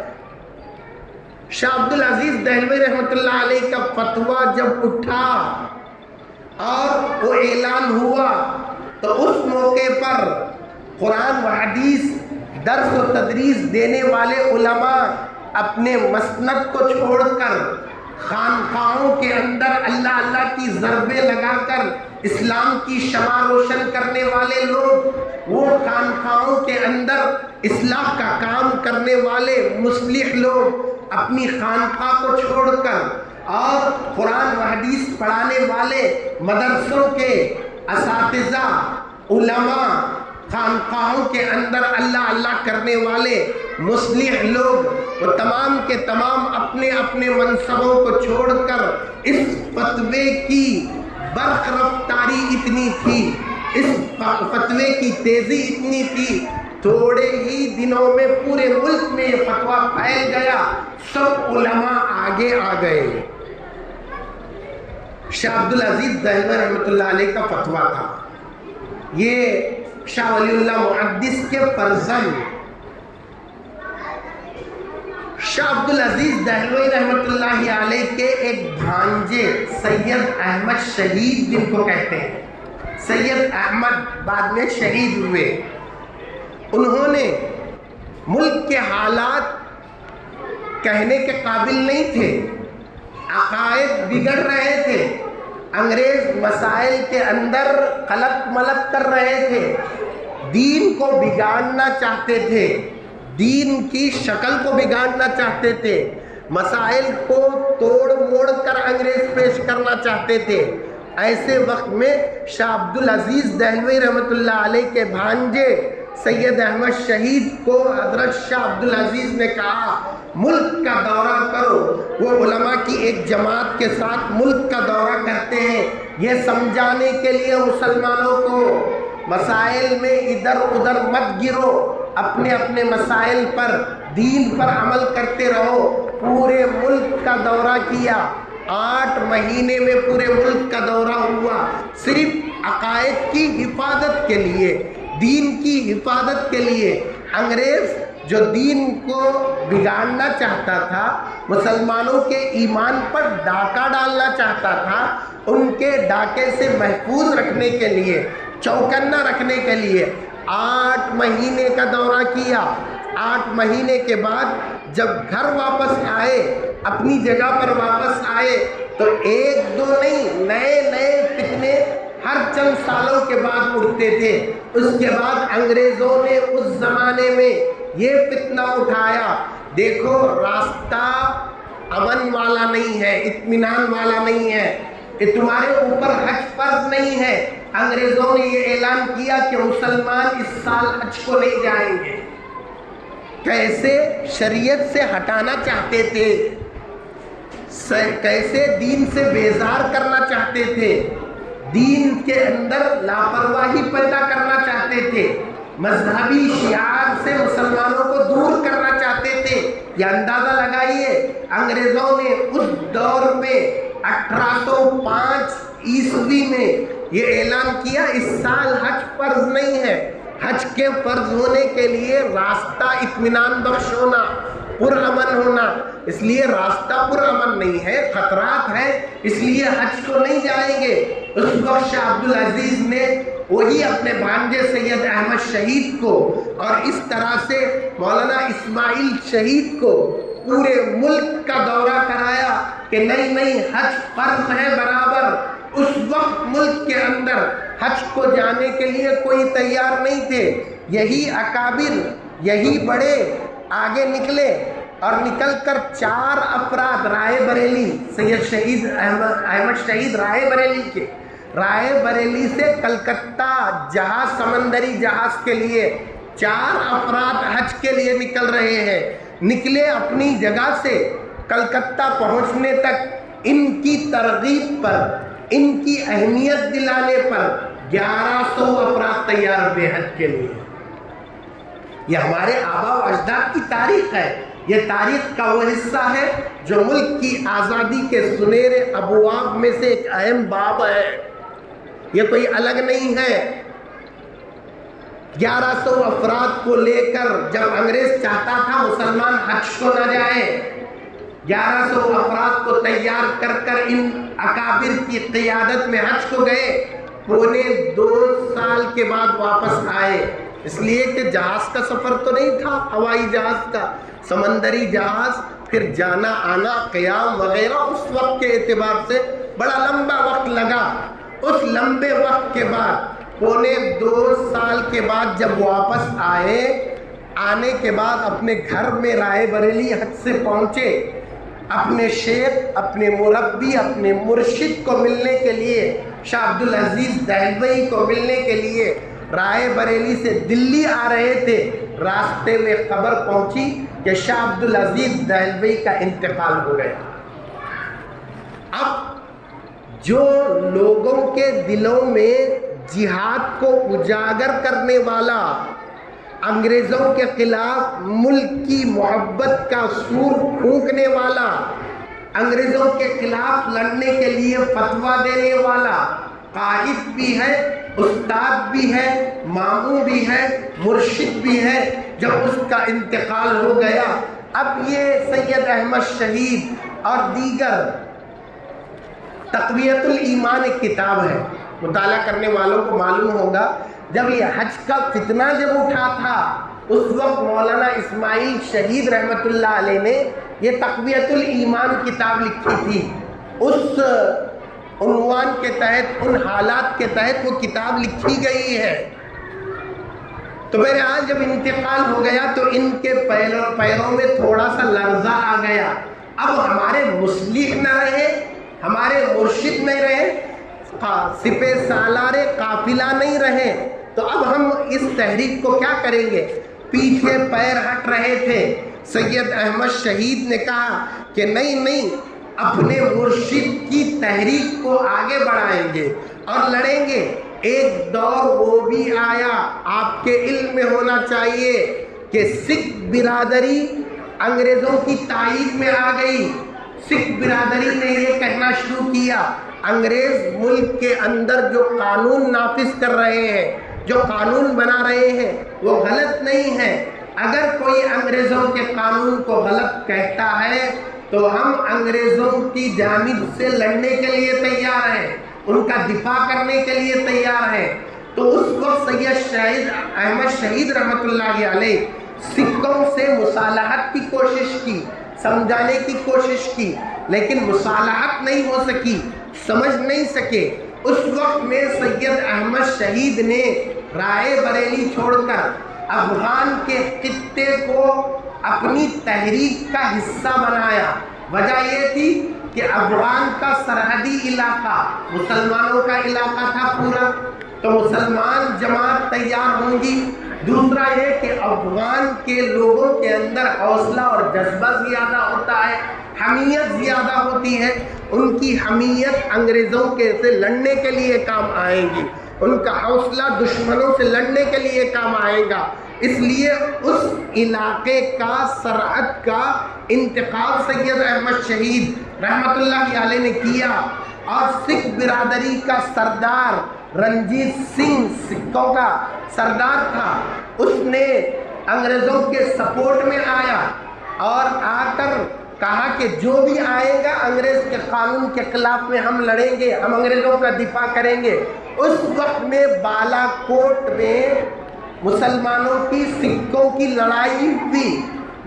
شاہ عبدالعزیز دہلوی رحمۃ اللہ علیہ کا فتویٰ جب اٹھا اور وہ اعلان ہوا تو اس موقع پر قرآن و حدیث درس و تدریس دینے والے علماء اپنے مسند کو چھوڑ کر خانقاہوں کے اندر اللہ اللہ کی ضربیں لگا کر اسلام کی شمع روشن کرنے والے لوگ، وہ خانقاہوں کے اندر اصلاح کا کام کرنے والے مصلح لوگ اپنی خانقاہ کو چھوڑ کر اور قرآن و حدیث پڑھانے والے مدرسوں کے اساتذہ علماء خانقاہوں کے اندر اللہ اللہ کرنے والے مصلح لوگ وہ تمام کے تمام اپنے اپنے منصبوں کو چھوڑ کر اس فتوے کی برق رفتاری اتنی تھی، اس فتوے کی تیزی اتنی تھی، تھوڑے ہی دنوں میں پورے ملک میں یہ فتویٰ پھیل گیا، سب علماء آگے آ گئے۔ شاہ عبدالعزیز دہلوی رحمۃ اللہ علیہ کا فتویٰ تھا، یہ شاہ ولی اللہ محدث کے فرزند شاہ عبدالعزیز دہلوی رحمۃ اللہ علیہ کے ایک بھانجے سید احمد شہید جن کو کہتے ہیں، سید احمد بعد میں شہید ہوئے، انہوں نے ملک کے حالات کہنے کے قابل نہیں تھے، عقائد بگڑ رہے تھے، انگریز مسائل کے اندر قلق ملق کر رہے تھے، دین کو بگاڑنا چاہتے تھے، دین کی شکل کو بگاڑنا چاہتے تھے، مسائل کو توڑ موڑ کر انگریز پیش کرنا چاہتے تھے۔ ایسے وقت میں شاہ عبدالعزیز دہلوی رحمۃ اللہ علیہ کے بھانجے سید احمد شہید کو حضرت شاہ عبدالعزیز نے کہا ملک کا دورہ کرو۔ وہ علماء کی ایک جماعت کے ساتھ ملک کا دورہ کرتے ہیں، یہ سمجھانے کے لیے مسلمانوں کو مسائل میں ادھر ادھر مت گرو، اپنے اپنے مسائل پر دین پر عمل کرتے رہو۔ پورے ملک کا دورہ کیا، 8 مہینے میں پورے ملک کا دورہ ہوا، صرف عقائد کی حفاظت کے لیے، دین کی حفاظت کے لیے۔ انگریز جو دین کو بگاڑنا چاہتا تھا، مسلمانوں کے ایمان پر ڈاکہ ڈالنا چاہتا تھا، ان کے ڈاکے سے محفوظ رکھنے کے لیے، چوکنا رکھنے کے لیے 8 مہینے کا دورہ کیا۔ 8 مہینے کے بعد جب گھر واپس آئے، اپنی جگہ پر واپس آئے، تو ایک دو نہیں، نئے نئے فتنے ہر چند سالوں کے بعد اٹھتے تھے۔ اس کے بعد انگریزوں نے اس زمانے میں یہ فتنہ اٹھایا، دیکھو راستہ امن والا نہیں ہے، اطمینان والا نہیں ہے، یہ تمہارے اوپر حج فرض نہیں ہے۔ انگریزوں نے یہ اعلان کیا کہ مسلمان اس سال حج کو نہیں جائیں گے۔ کیسے شریعت سے ہٹانا چاہتے تھے، کیسے دین سے بیزار کرنا چاہتے تھے، دین کے اندر لاپرواہی پیدا کرنا چاہتے تھے، مذہبی شعار سے مسلمانوں کو دور کرنا چاہتے تھے۔ یہ اندازہ لگائیے، انگریزوں نے اس دور میں 1805 عیسوی میں یہ اعلان کیا اس سال حج فرض نہیں ہے۔ حج کے فرض ہونے کے لیے راستہ اطمینان بخش ہونا، پرامن ہونا، اس لیے راستہ پرامن نہیں ہے، خطرات ہیں، اس لیے حج کو نہیں جائیں گے۔ اس وقت شاہ عبدالعزیز نے وہی اپنے بھانجے سید احمد شہید کو اور اس طرح سے مولانا اسماعیل شہید کو پورے ملک کا دورہ کرایا کہ نہیں حج فرض ہے برابر۔ اس وقت ملک کے اندر حج کو جانے کے لیے کوئی تیار نہیں تھے، یہی اکابر، یہی بڑے آگے نکلے اور نکل کر 4 افراد رائے بریلی، سید شہید احمد شہید رائے بریلی کے، رائے بریلی سے کلکتہ جہاز، سمندری جہاز کے لیے 4 افراد حج کے لیے نکل رہے ہیں۔ نکلے اپنی جگہ سے کلکتہ پہنچنے تک ان کی ترغیب پر، ان کی اہمیت دلانے پر 1100 افراد تیار ہوئے حج کے لیے۔ یہ ہمارے آباء و اجداد کی تاریخ ہے، یہ تاریخ کا وہ حصہ ہے جو ملک کی آزادی کے سنہرے ابواب میں سے ایک اہم باب ہے، یہ کوئی الگ نہیں ہے۔ 1100 افراد کو لے کر جب انگریز چاہتا تھا مسلمان حج کو نہ جائے، 1100 افراد کو تیار کر کر ان اکابر کی قیادت میں حج کو گئے، پونے 2 سال کے بعد واپس آئے، اس لیے کہ جہاز کا سفر تو نہیں تھا، ہوائی جہاز کا، سمندری جہاز، پھر جانا آنا، قیام وغیرہ، اس وقت کے اعتبار سے بڑا لمبا وقت لگا۔ اس لمبے وقت کے بعد پونے 2 سال کے بعد جب واپس آئے، آنے کے بعد اپنے گھر میں رائے بریلی حج سے پہنچے، اپنے شیخ، اپنے مربی، اپنے مرشد کو ملنے کے لیے، شاہ عبدالعزیز دہلوی کو ملنے کے لیے رائے بریلی سے دلی آ رہے تھے، راستے میں خبر پہنچی کہ شاہ عبدالعزیز دہلوی کا انتقال ہو گیا۔ اب جو لوگوں کے دلوں میں جہاد کو اجاگر کرنے والا، انگریزوں کے خلاف ملک کی محبت کا سور پھونکنے والا، انگریزوں کے خلاف لڑنے کے لیے فتویٰ دینے والا قائد بھی ہے، استاد بھی ہے، ماموں بھی ہے، مرشد بھی ہے، جب اس کا انتقال ہو گیا، اب یہ سید احمد شہید اور دیگر، تقویت الایمان ایک کتاب ہے، مطالعہ کرنے والوں کو معلوم ہوگا، جب یہ حج کا فتنہ جب اٹھا تھا اس وقت مولانا اسماعیل شہید رحمت اللہ علیہ نے یہ تقویت الایمان کتاب لکھی تھی۔ اس عنوان کے تحت، ان حالات کے تحت وہ کتاب لکھی گئی ہے۔ تو بہرحال جب انتقال ہو گیا تو ان کے پیروں میں تھوڑا سا لرزہ آ گیا، اب ہمارے مصلح نہ رہے، ہمارے مرشد نہیں رہے، سپہ سالار قافلہ نہیں رہے، تو اب ہم اس تحریک کو کیا کریں گے؟ پیچھے پیر ہٹ رہے تھے۔ سید احمد شہید نے کہا کہ نہیں، اپنے مرشد کی تحریک کو آگے بڑھائیں گے اور لڑیں گے۔ ایک دور وہ بھی آیا، آپ کے علم میں ہونا چاہیے کہ سکھ برادری انگریزوں کی تائید میں آ گئی۔ سکھ برادری نے یہ کہنا شروع کیا، انگریز ملک کے اندر جو قانون نافذ کر رہے ہیں، جو قانون بنا رہے ہیں، وہ غلط نہیں ہے۔ اگر کوئی انگریزوں کے قانون کو غلط کہتا ہے تو ہم انگریزوں کی جانب سے لڑنے کے لیے تیار ہیں، ان کا دفاع کرنے کے لیے تیار ہیں۔ تو اس وقت سید احمد شہید رحمت اللہ علیہ سکھوں سے مصالحت کی کوشش کی، سمجھانے کی کوشش کی، لیکن مصالحت نہیں ہو سکی، سمجھ نہیں سکے۔ اس وقت میں سید احمد شہید نے رائے بریلی چھوڑ کر افغان کے خطے کو اپنی تحریک کا حصہ بنایا۔ وجہ یہ تھی کہ افغان کا سرحدی علاقہ مسلمانوں کا علاقہ تھا پورا، تو مسلمان جماعت تیار ہوں گی۔ دوسرا یہ کہ افغان کے لوگوں کے اندر حوصلہ اور جذبہ زیادہ ہوتا ہے، حمیت زیادہ ہوتی ہے، ان کی حمیت انگریزوں کے سے لڑنے کے لیے کام آئے گی، ان کا حوصلہ دشمنوں سے لڑنے کے لیے کام آئے گا۔ اس لیے اس علاقے کا سرحد کا انتخاب سید احمد شہید رحمت اللہ علیہ نے کیا، اور سکھ برادری کا سردار رنجیت سنگھ سکھوں کا سردار تھا، اس نے انگریزوں کے سپورٹ میں آیا اور آ کر کہا کہ جو بھی آئے گا انگریز کے قانون کے خلاف میں ہم لڑیں گے، ہم انگریزوں کا دفاع کریں گے۔ اس وقت میں بالا کوٹ میں مسلمانوں کی سکھوں کی لڑائی ہوئی،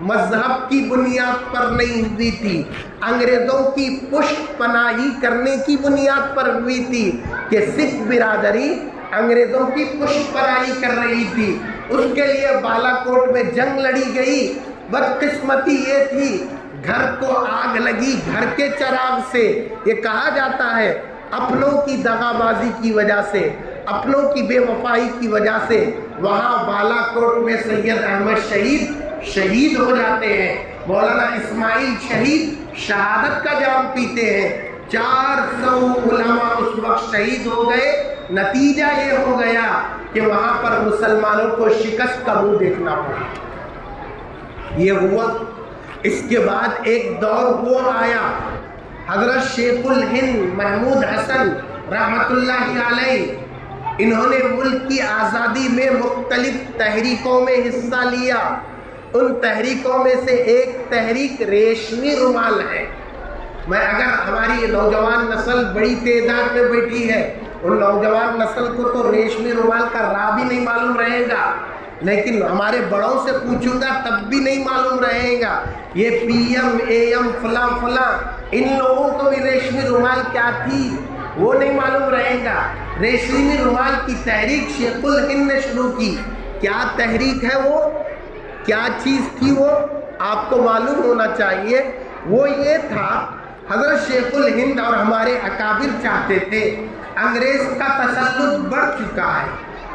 مذہب کی بنیاد پر نہیں ہوئی تھی، انگریزوں کی پشت پناہی کرنے کی بنیاد پر ہوئی تھی کہ سکھ برادری انگریزوں کی پشت پناہی کر رہی تھی۔ اس کے لیے بالا کوٹ میں جنگ لڑی گئی۔ بدقسمتی یہ تھی گھر کو آگ لگی گھر کے چراغ سے، یہ کہا جاتا ہے اپنوں کی دغا بازی کی وجہ سے، اپنوں کی بے وفائی کی وجہ سے وہاں بالا کوٹ میں سید احمد شہید ہو جاتے ہیں۔ مولانا اسماعیل شہید شہادت کا جام پیتے ہیں، 400 علماء اس وقت شہید ہو گئے۔ نتیجہ یہ ہو گیا کہ وہاں پر مسلمانوں کو شکست کا منہ دیکھنا پڑا۔ یہ ہوا۔ اس کے بعد ایک دور وہ آیا، حضرت شیخ الہند محمود حسن رحمت اللہ علیہ، انہوں نے ملک کی آزادی میں مختلف تحریکوں میں حصہ لیا۔ ان تحریکوں میں سے ایک تحریک ریشمی رومال ہے۔ میں اگر ہماری نوجوان نسل بڑی تعداد میں بیٹھی ہے، ان نوجوان نسل کو تو ریشمی رومال کا راہ بھی نہیں معلوم رہے گا، لیکن ہمارے بڑوں سے پوچھوں گا تب بھی نہیں معلوم رہے گا۔ یہ پی ایم اے ایم فلاں فلاں، ان لوگوں کو بھی ریشمی رومال کیا تھی وہ نہیں معلوم رہے گا۔ ریشمی رومال کی تحریک شیخ الہند نے شروع کی۔ کیا تحریک ہے وہ؟ کیا چیز تھی وہ؟ آپ کو معلوم ہونا چاہیے۔ وہ یہ تھا، حضرت شیخ الہند اور ہمارے اکابر چاہتے تھے، انگریز کا تسلط بڑھ چکا ہے،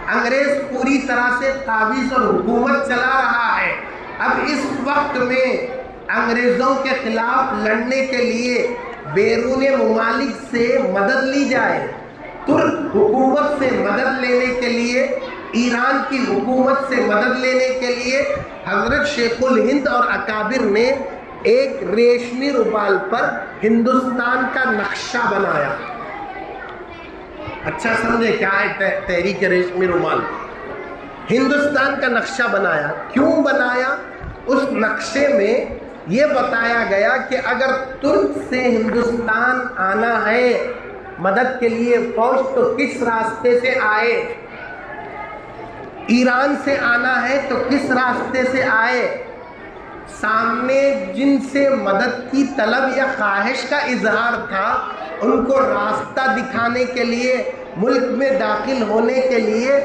انگریز پوری طرح سے قابض اور حکومت چلا رہا ہے۔ اب اس وقت میں انگریزوں کے خلاف لڑنے کے لیے بیرون ممالک سے مدد لی جائے، ترک حکومت سے مدد لینے کے لیے، ایران کی حکومت سے مدد لینے کے لیے حضرت شیخ الہند اور اکابر نے ایک ریشمی رومال پر ہندوستان کا نقشہ بنایا۔ اچھا سمجھے کیا ہے تحریک ریشمی رومال؟ ہندوستان کا نقشہ بنایا۔ کیوں بنایا؟ اس نقشے میں یہ بتایا گیا کہ اگر ترک سے ہندوستان آنا ہے مدد کے لیے فوج تو کس راستے سے آئے، ایران سے آنا ہے تو کس راستے سے آئے، سامنے جن سے مدد کی طلب یا خواہش کا اظہار تھا ان کو راستہ دکھانے کے لیے، ملک میں داخل ہونے کے لیے،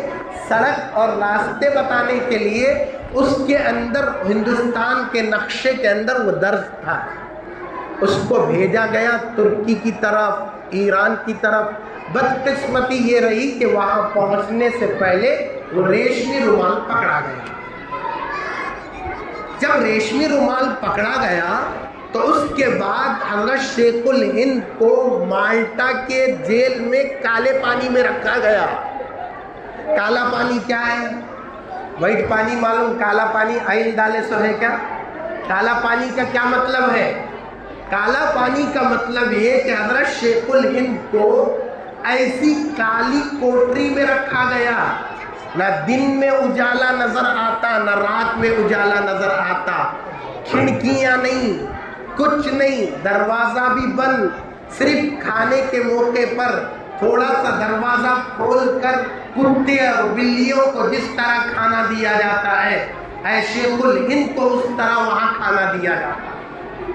سڑک اور راستے بتانے کے لیے اس کے اندر ہندوستان کے نقشے کے اندر وہ درج تھا۔ اس کو بھیجا گیا ترکی کی طرف، ایران کی طرف۔ بدقسمتی یہ رہی کہ وہاں پہنچنے سے پہلے وہ ریشمی رومال پکڑا گیا۔ جب ریشمی رومال پکڑا گیا تو اس کے بعد حضرت شیخ الہند کو مالٹا کے جیل میں کالے پانی میں رکھا گیا۔ کالا پانی کیا ہے؟ وائٹ پانی معلوم، کالا پانی آئل ڈالے سو ہے کیا؟ کالا پانی کا کیا مطلب ہے؟ کالا پانی کا مطلب یہ کہ حضرت شیخ الہند کو ایسی کالی کوٹری میں رکھا گیا، نہ دن میں اجالا نظر آتا نہ رات میں اجالا نظر آتا، کھڑکیاں نہیں، کچھ نہیں، دروازہ بھی بند، صرف کھانے کے موقع پر تھوڑا سا دروازہ کھول کر کتے اور بلیوں کو جس طرح کھانا دیا جاتا ہے اے شیخ الہند کو اس طرح وہاں کھانا دیا جاتا۔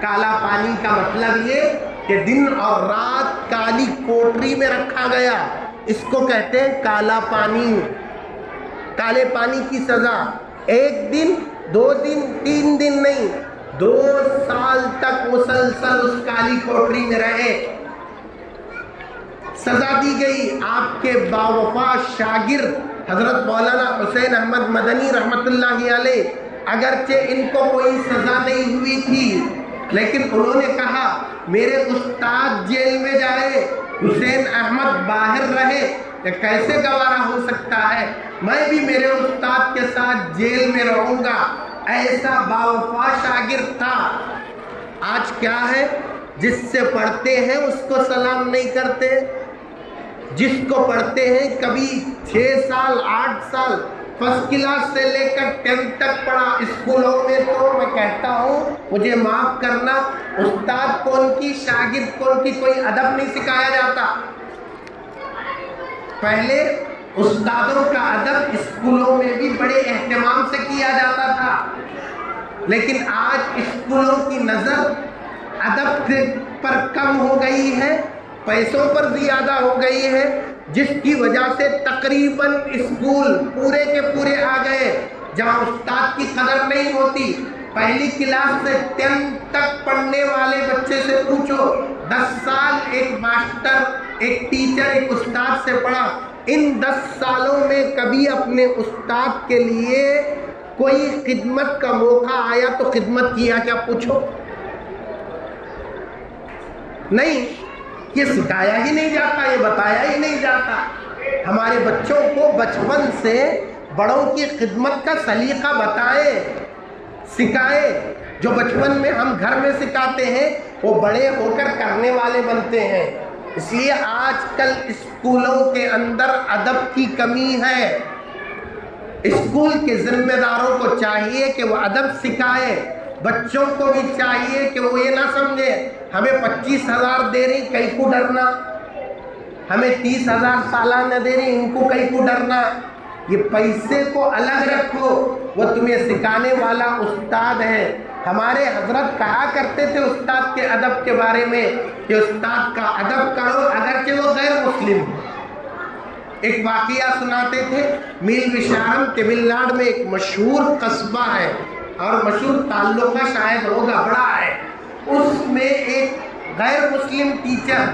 کالا پانی کا مطلب یہ کہ دن اور رات کالی کوٹری میں رکھا گیا، اس کو کہتے ہیں کالا پانی۔ کالے پانی کی سزا 1 دن 2 دن 3 دن نہیں، 2 سال تک مسلسل اس کالی کوٹری میں رہے۔ سزا دی گئی آپ کے باوفا شاگرد حضرت مولانا حسین احمد مدنی رحمت اللہ علیہ، اگرچہ ان کو کوئی سزا نہیں ہوئی تھی لیکن انہوں نے کہا میرے استاد جیل میں جائے، حسین احمد باہر رہے، یہ کیسے گوارا ہو سکتا ہے، میں بھی میرے استاد کے ساتھ جیل میں رہوں گا۔ ایسا باوفا شاگرد تھا۔ آج کیا ہے؟ جس سے پڑھتے ہیں اس کو سلام نہیں کرتے، جس کو پڑھتے ہیں کبھی 6 سال 8 سال فرسٹ کلاس سے لے کر 10th تک پڑھا اسکولوں میں، تو میں کہتا ہوں مجھے معاف کرنا، استاد کون کی شاگرد کون کی کوئی ادب نہیں سکھایا جاتا۔ پہلے استادوں کا ادب اسکولوں میں بھی بڑے اہتمام سے کیا جاتا تھا، لیکن آج اسکولوں کی نظر ادب پر کم ہو گئی ہے، پیسوں پر زیادہ ہو گئی ہے، جس کی وجہ سے تقریباً اسکول پورے کے پورے آ گئے جہاں استاد کی قدر نہیں ہوتی۔ پہلی کلاس سے 10th تک پڑھنے والے بچے سے پوچھو، 10 سال ایک ماسٹر، ایک ٹیچر، ایک استاد سے پڑھا، ان 10 سالوں میں کبھی اپنے استاد کے لیے کوئی خدمت کا موقع آیا تو خدمت کیا کیا؟ پوچھو، نہیں، یہ سکھایا ہی نہیں جاتا، یہ بتایا ہی نہیں جاتا۔ ہمارے بچوں کو بچپن سے بڑوں کی خدمت کا سلیقہ بتائیں، سکھائیں۔ جو بچپن میں ہم گھر میں سکھاتے ہیں وہ بڑے ہو کر کرنے والے بنتے ہیں۔ اس لیے آج کل اسکولوں کے اندر ادب کی کمی ہے۔ اسکول کے ذمہ داروں کو چاہیے کہ وہ ادب سکھائیں، بچوں کو بھی چاہیے کہ وہ یہ نہ سمجھے ہمیں 25,000 دے رہی کہیں کو ڈرنا، ہمیں 30,000 سالانہ دے رہی ان کو کہیں کو ڈرنا۔ یہ پیسے کو الگ رکھو، وہ تمہیں سکھانے والا استاد ہے۔ ہمارے حضرت کہا کرتے تھے استاد کے ادب کے بارے میں کہ استاد کا ادب کرو اگرچہ وہ غیر مسلم ہو۔ ایک واقعہ سناتے تھے، میل وشارم تمل ناڈو میں ایک مشہور قصبہ ہے اور مشہور تعلقہ شاید ہوگا، بڑا ہے، اس میں ایک غیر مسلم ٹیچر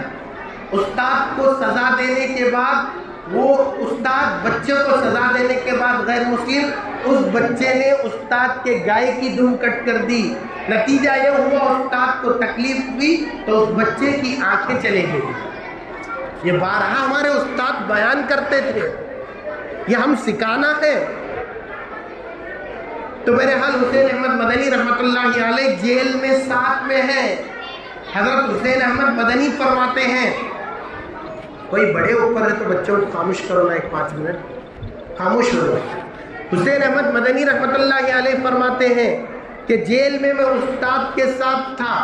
استاد کو سزا دینے کے بعد وہ استاد بچے کو سزا دینے کے بعد غیر مسلم، اس بچے نے استاد کے گائے کی دم کٹ کر دی، نتیجہ یہ ہوا استاد کو تکلیف ہوئی تو اس بچے کی آنکھیں چلے گئی۔ یہ بارہا ہمارے استاد بیان کرتے تھے، یہ ہم سکھانا ہے۔ تو بہرحال حسین احمد مدنی رحمۃ اللہ علیہ جیل میں ساتھ میں ہیں۔ حضرت حسین احمد مدنی فرماتے ہیں، کوئی بڑے اوپر ہے تو بچوں کو خاموش کرو نا، ایک 5 منٹ خاموش ہو جاؤ۔ حسین احمد مدنی رحمۃ اللہ علیہ فرماتے ہیں کہ جیل میں استاد کے ساتھ تھا،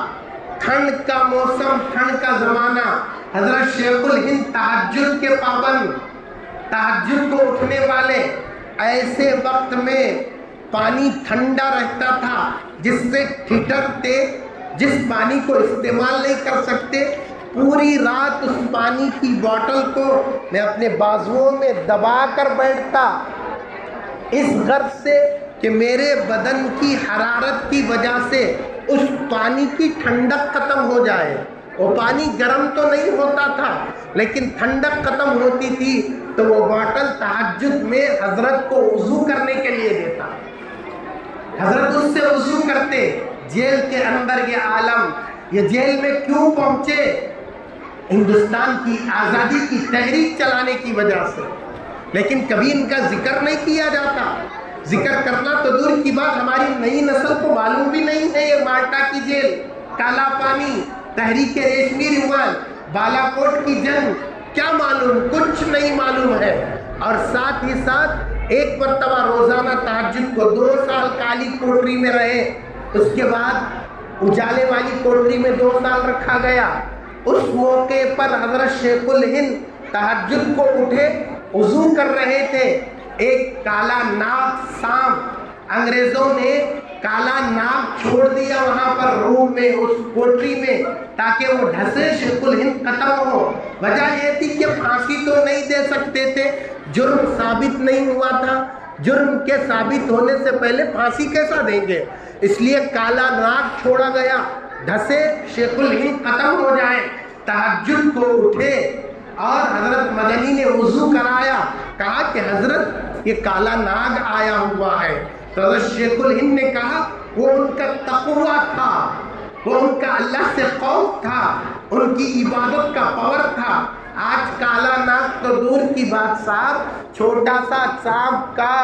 ٹھنڈ کا موسم، ٹھنڈ کا زمانہ، حضرت شیخ الہند تہجد کے پابند، تہجد کو اٹھنے والے، ایسے وقت میں پانی ٹھنڈا رہتا تھا جس سے ٹھٹکتے، جس پانی کو استعمال نہیں کر سکتے، پوری رات اس پانی کی بوتل کو میں اپنے بازوؤں میں دبا کر بیٹھتا، اس غرض سے کہ میرے بدن کی حرارت کی وجہ سے اس پانی کی ٹھنڈک ختم ہو جائے۔ وہ پانی گرم تو نہیں ہوتا تھا لیکن ٹھنڈک ختم ہوتی تھی، تو وہ بوتل تہجد میں حضرت کو وضو کرنے کے لیے دیتا، حضرت اس سے وضو کرتے۔ جیل کے اندر یہ عالم، یہ جیل میں کیوں پہنچے؟ ہندوستان کی آزادی کی تحریک چلانے کی وجہ سے، لیکن کبھی ان کا ذکر نہیں کیا جاتا۔ ذکر کرنا تو دور کی بات، ہماری نئی نسل کو معلوم بھی نہیں ہے یہ مالٹا کی جیل، کالا پانی، تحریک ریشمی رومال، بالا کوٹ کی جنگ، کیا معلوم؟ کچھ نہیں معلوم ہے۔ اور ساتھ ہی ساتھ ایک مرتبہ روزانہ تہجد کو 2 سال کالی کوٹری میں رہے، اس کے بعد اجالے والی کوٹری میں 2 سال رکھا گیا۔ اس موقع پر حضرت شیخ الہند تہجد کو اٹھے، وضو کر رہے تھے، ایک کالا ناگ سانپ، انگریزوں نے کالا ناگ چھوڑ دیا وہاں پر روم میں، اس کوٹری میں، تاکہ وہ ڈھسے، شیخ الہند ختم ہو۔ وجہ یہ تھی کہ پھانسی تو نہیں دے سکتے تھے، جرم ثابت نہیں ہوا تھا، جرم کے ثابت ہونے سے پہلے پھانسی کیسا دیں گے، اس لیے کالا ناگ چھوڑا گیا، ڈھسے، شیخ الہند ختم ہو جائے۔ تہجد کو اٹھے اور حضرت مدنی نے وضو کرایا، کہا کہ حضرت یہ کالا ناگ آیا ہوا ہے۔ تو حضرت شیخ الہند نے کہا وہ ان کا تقویٰ تھا، وہ ان کا اللہ سے خوف تھا، ان کی عبادت کا پاور تھا۔ آج کالا ناگ تو دور کی بات صاحب، چھوٹا سا سانپ کا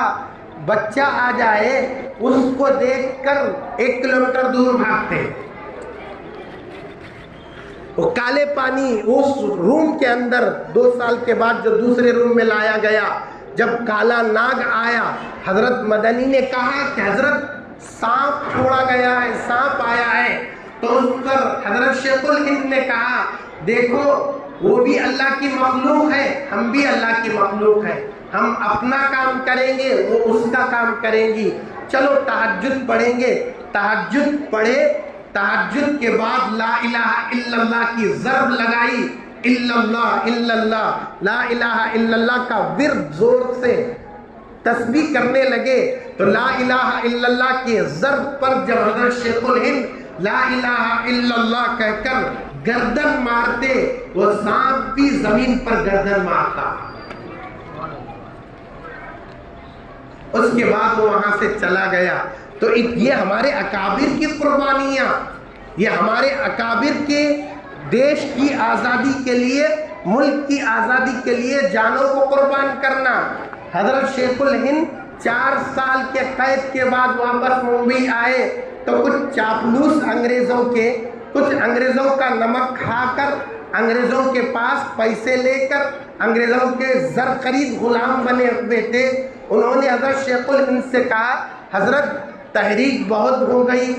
بچہ آ جائے، اس کو دیکھ کر 1 کلومیٹر دور بھاگتے۔ وہ کالے پانی اس روم کے اندر 2 سال کے بعد جو دوسرے روم میں لایا گیا، جب کالا ناگ آیا، حضرت مدنی نے کہا کہ حضرت سانپ چھوڑا گیا ہے، سانپ آیا ہے۔ تو اس پر حضرت شیخ الہند نے کہا دیکھو وہ بھی اللہ کی مخلوق ہے، ہم بھی اللہ کی مخلوق ہے، ہم اپنا کام کریں گے، وہ اس کا کام کریں گی، چلو تہجد پڑھیں گے۔ تہجد پڑھے، تہجد کے بعد لا الہ الا اللہ کی ضرب لگائی، الا اللہ الا اللہ، لا الہ الا اللہ کا ورد زور سے تسبیح کرنے لگے۔ تو لا الہ الا اللہ کی ضرب پر جب حضرت شیخ الہند لا الہ الا اللہ کہہ کر گردن مارتے، وہ سانپ بھی زمین پر گردن مارتا۔ اس کے بعد وہ وہاں سے چلا گیا۔ تو یہ ہمارے اکابر کی قربانیاں، یہ ہمارے اکابر کے دیش کی آزادی کے لیے، ملک کی آزادی کے لیے جانوں کو قربان کرنا۔ حضرت شیخ الہند 4 سال کے قید کے بعد واپس ممبئی آئے تو کچھ چاپلوس کچھ انگریزوں کا نمک کھا کر، انگریزوں کے پاس پیسے لے کر، انگریزوں کے زر خرید غلام بنے ہوئے تھے، انہوں نے حضرت شیخ الہند سے کہا حضرت تحریک بہت ہو گئی،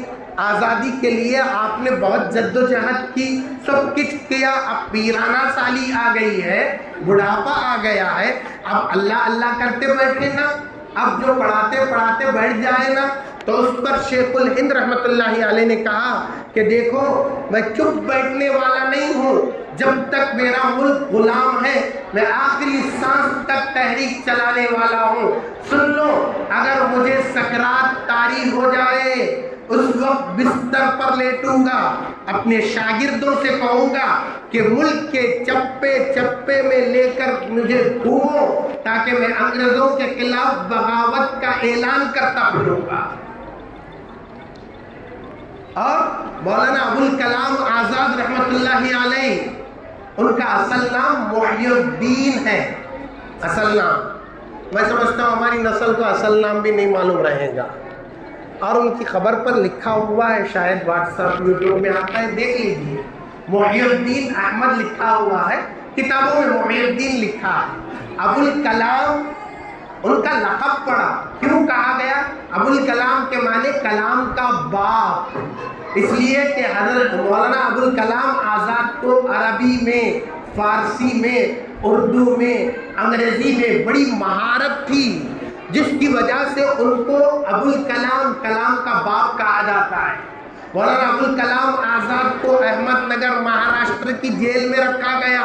آزادی کے لیے آپ نے بہت جد و جہد کی، سب کچھ کیا، اب پیرانہ سالی آ گئی ہے، بڑھاپا آ گیا ہے، اب اللہ اللہ کرتے بیٹھے نا، اب جو پڑھاتے پڑھاتے بیٹھ جائے نا۔ تو اس پر شیخ الہند رحمۃ اللہ علیہ نے کہا کہ دیکھو میں چپ بیٹھنے والا نہیں ہوں، جب تک میرا ملک غلام ہے میں آخری سانس تک تحریک چلانے والا ہوں. سن لو، اگر مجھے سکرات طاری ہو جائے اس وقت بستر پر لیٹوں گا، اپنے شاگردوں سے کہوں گا کہ ملک کے چپے چپے میں لے کر مجھے گھومو تاکہ میں انگریزوں کے خلاف بغاوت کا اعلان کرتا پھروں گا. اور مولانا ابوالکلام آزاد رحمت اللہ علیہ، ان کا اصل نام محی الدین ہے. اصل نام میں سمجھتا ہوں ہماری نسل کو اصل نام بھی نہیں معلوم رہے گا، اور ان کی خبر پر لکھا ہوا ہے، شاید واٹس ایپ یوٹیوب میں آتا ہے، دیکھ لیجیے. محی الدین احمد لکھا ہوا ہے، کتابوں میں محی الدین لکھا ہے. ابوالکلام ان کا لقب پڑا. کیوں کہا گیا؟ ابوالکلام کے معنی کلام کا باپ، اس لیے کہ حضرت مولانا ابوالکلام آزاد کو عربی میں، فارسی میں، اردو میں، انگریزی میں بڑی مہارت تھی، جس کی وجہ سے ان کو ابوالکلام، کلام کا باپ کہا جاتا ہے. مولانا ابوالکلام آزاد کو احمد نگر مہاراشٹر کی جیل میں رکھا گیا.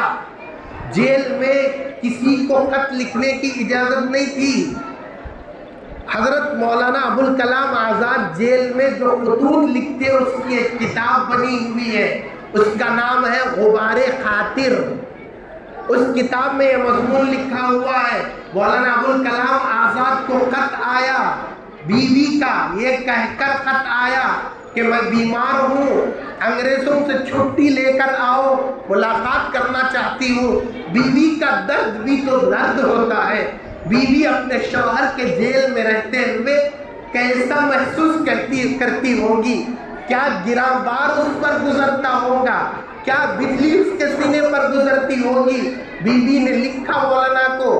جیل میں کسی کو خط لکھنے کی اجازت نہیں تھی. حضرت مولانا ابوالکلام آزاد جیل میں جو خطوط لکھتے اس کی ایک کتاب بنی ہوئی ہے، اس کا نام ہے غبار خاطر. اس کتاب میں یہ مضمون لکھا ہوا ہے، مولانا ابوالکلام آزاد کو خط آیا بیوی کا، یہ کہہ کر خط آیا کہ میں بیمار ہوں، انگریزوں سے چھٹی لے کر آؤ، ملاقات کرنا چاہتی ہوں. بیوی کا درد بھی تو درد ہوتا ہے. بیوی اپنے شوہر کے جیل میں رہتے ہوئے کیسا محسوس کرتی ہوگی؟ کیا گراں بار اس پر گزرتا ہوگا؟ کیا بجلی اس کے سینے پر گزرتی ہوگی؟ بیوی نے لکھا مولانا کو،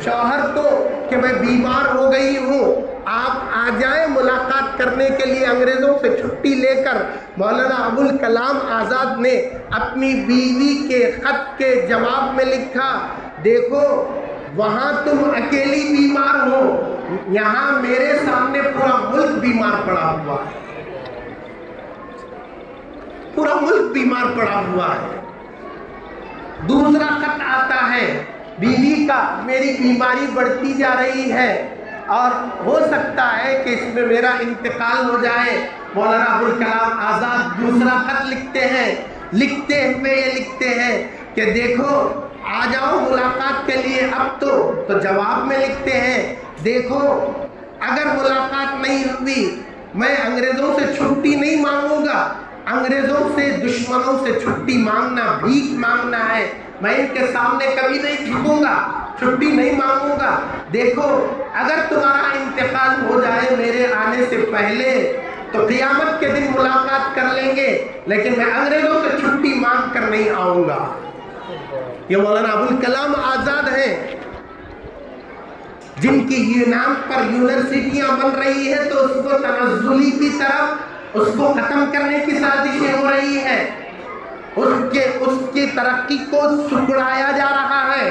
شوہر کو، کہ میں بیمار ہو گئی ہوں، آپ آ جائیں ملاقات کرنے کے لیے انگریزوں سے چھٹی لے کر. مولانا ابوالکلام آزاد نے اپنی بیوی کے خط کے جواب میں لکھا، دیکھو وہاں تم اکیلی بیمار ہو، یہاں میرے سامنے پورا ملک بیمار پڑا ہوا ہے، پورا ملک بیمار پڑا ہوا ہے. دوسرا خط آتا ہے بیوی کا، میری بیماری بڑھتی جا رہی ہے اور ہو سکتا ہے کہ اس میں میرا انتقال ہو جائے. مولانا ابوالکلام آزاد دوسرا خط لکھتے ہیں. لکھتے ہوئے یہ لکھتے ہیں کہ دیکھو آ جاؤ ملاقات کے لیے اب تو جواب میں لکھتے ہیں، دیکھو اگر ملاقات نہیں ہوئی میں انگریزوں سے چھٹی نہیں مانگوں گا. انگریزوں سے، دشمنوں سے چھٹی مانگنا بھیک مانگنا ہے. میں ان کے سامنے کبھی نہیں جھکوں گا، چھٹی نہیں مانگوں گا. دیکھو اگر تمہارا انتقال ہو جائے میرے آنے سے پہلے تو قیامت کے دن ملاقات کر لیں گے، لیکن میں انگریزوں سے چھٹی مانگ کر نہیں آؤں گا. یہ مولانا ابوالکلام آزاد ہیں، جن کی یونان پر یونیورسٹیاں بن رہی ہے تو اس کو تنزلی کی طرف، اس کو ختم کرنے کی سازشیں ہو رہی ہے، اس کی ترقی کو سکڑایا جا رہا ہے،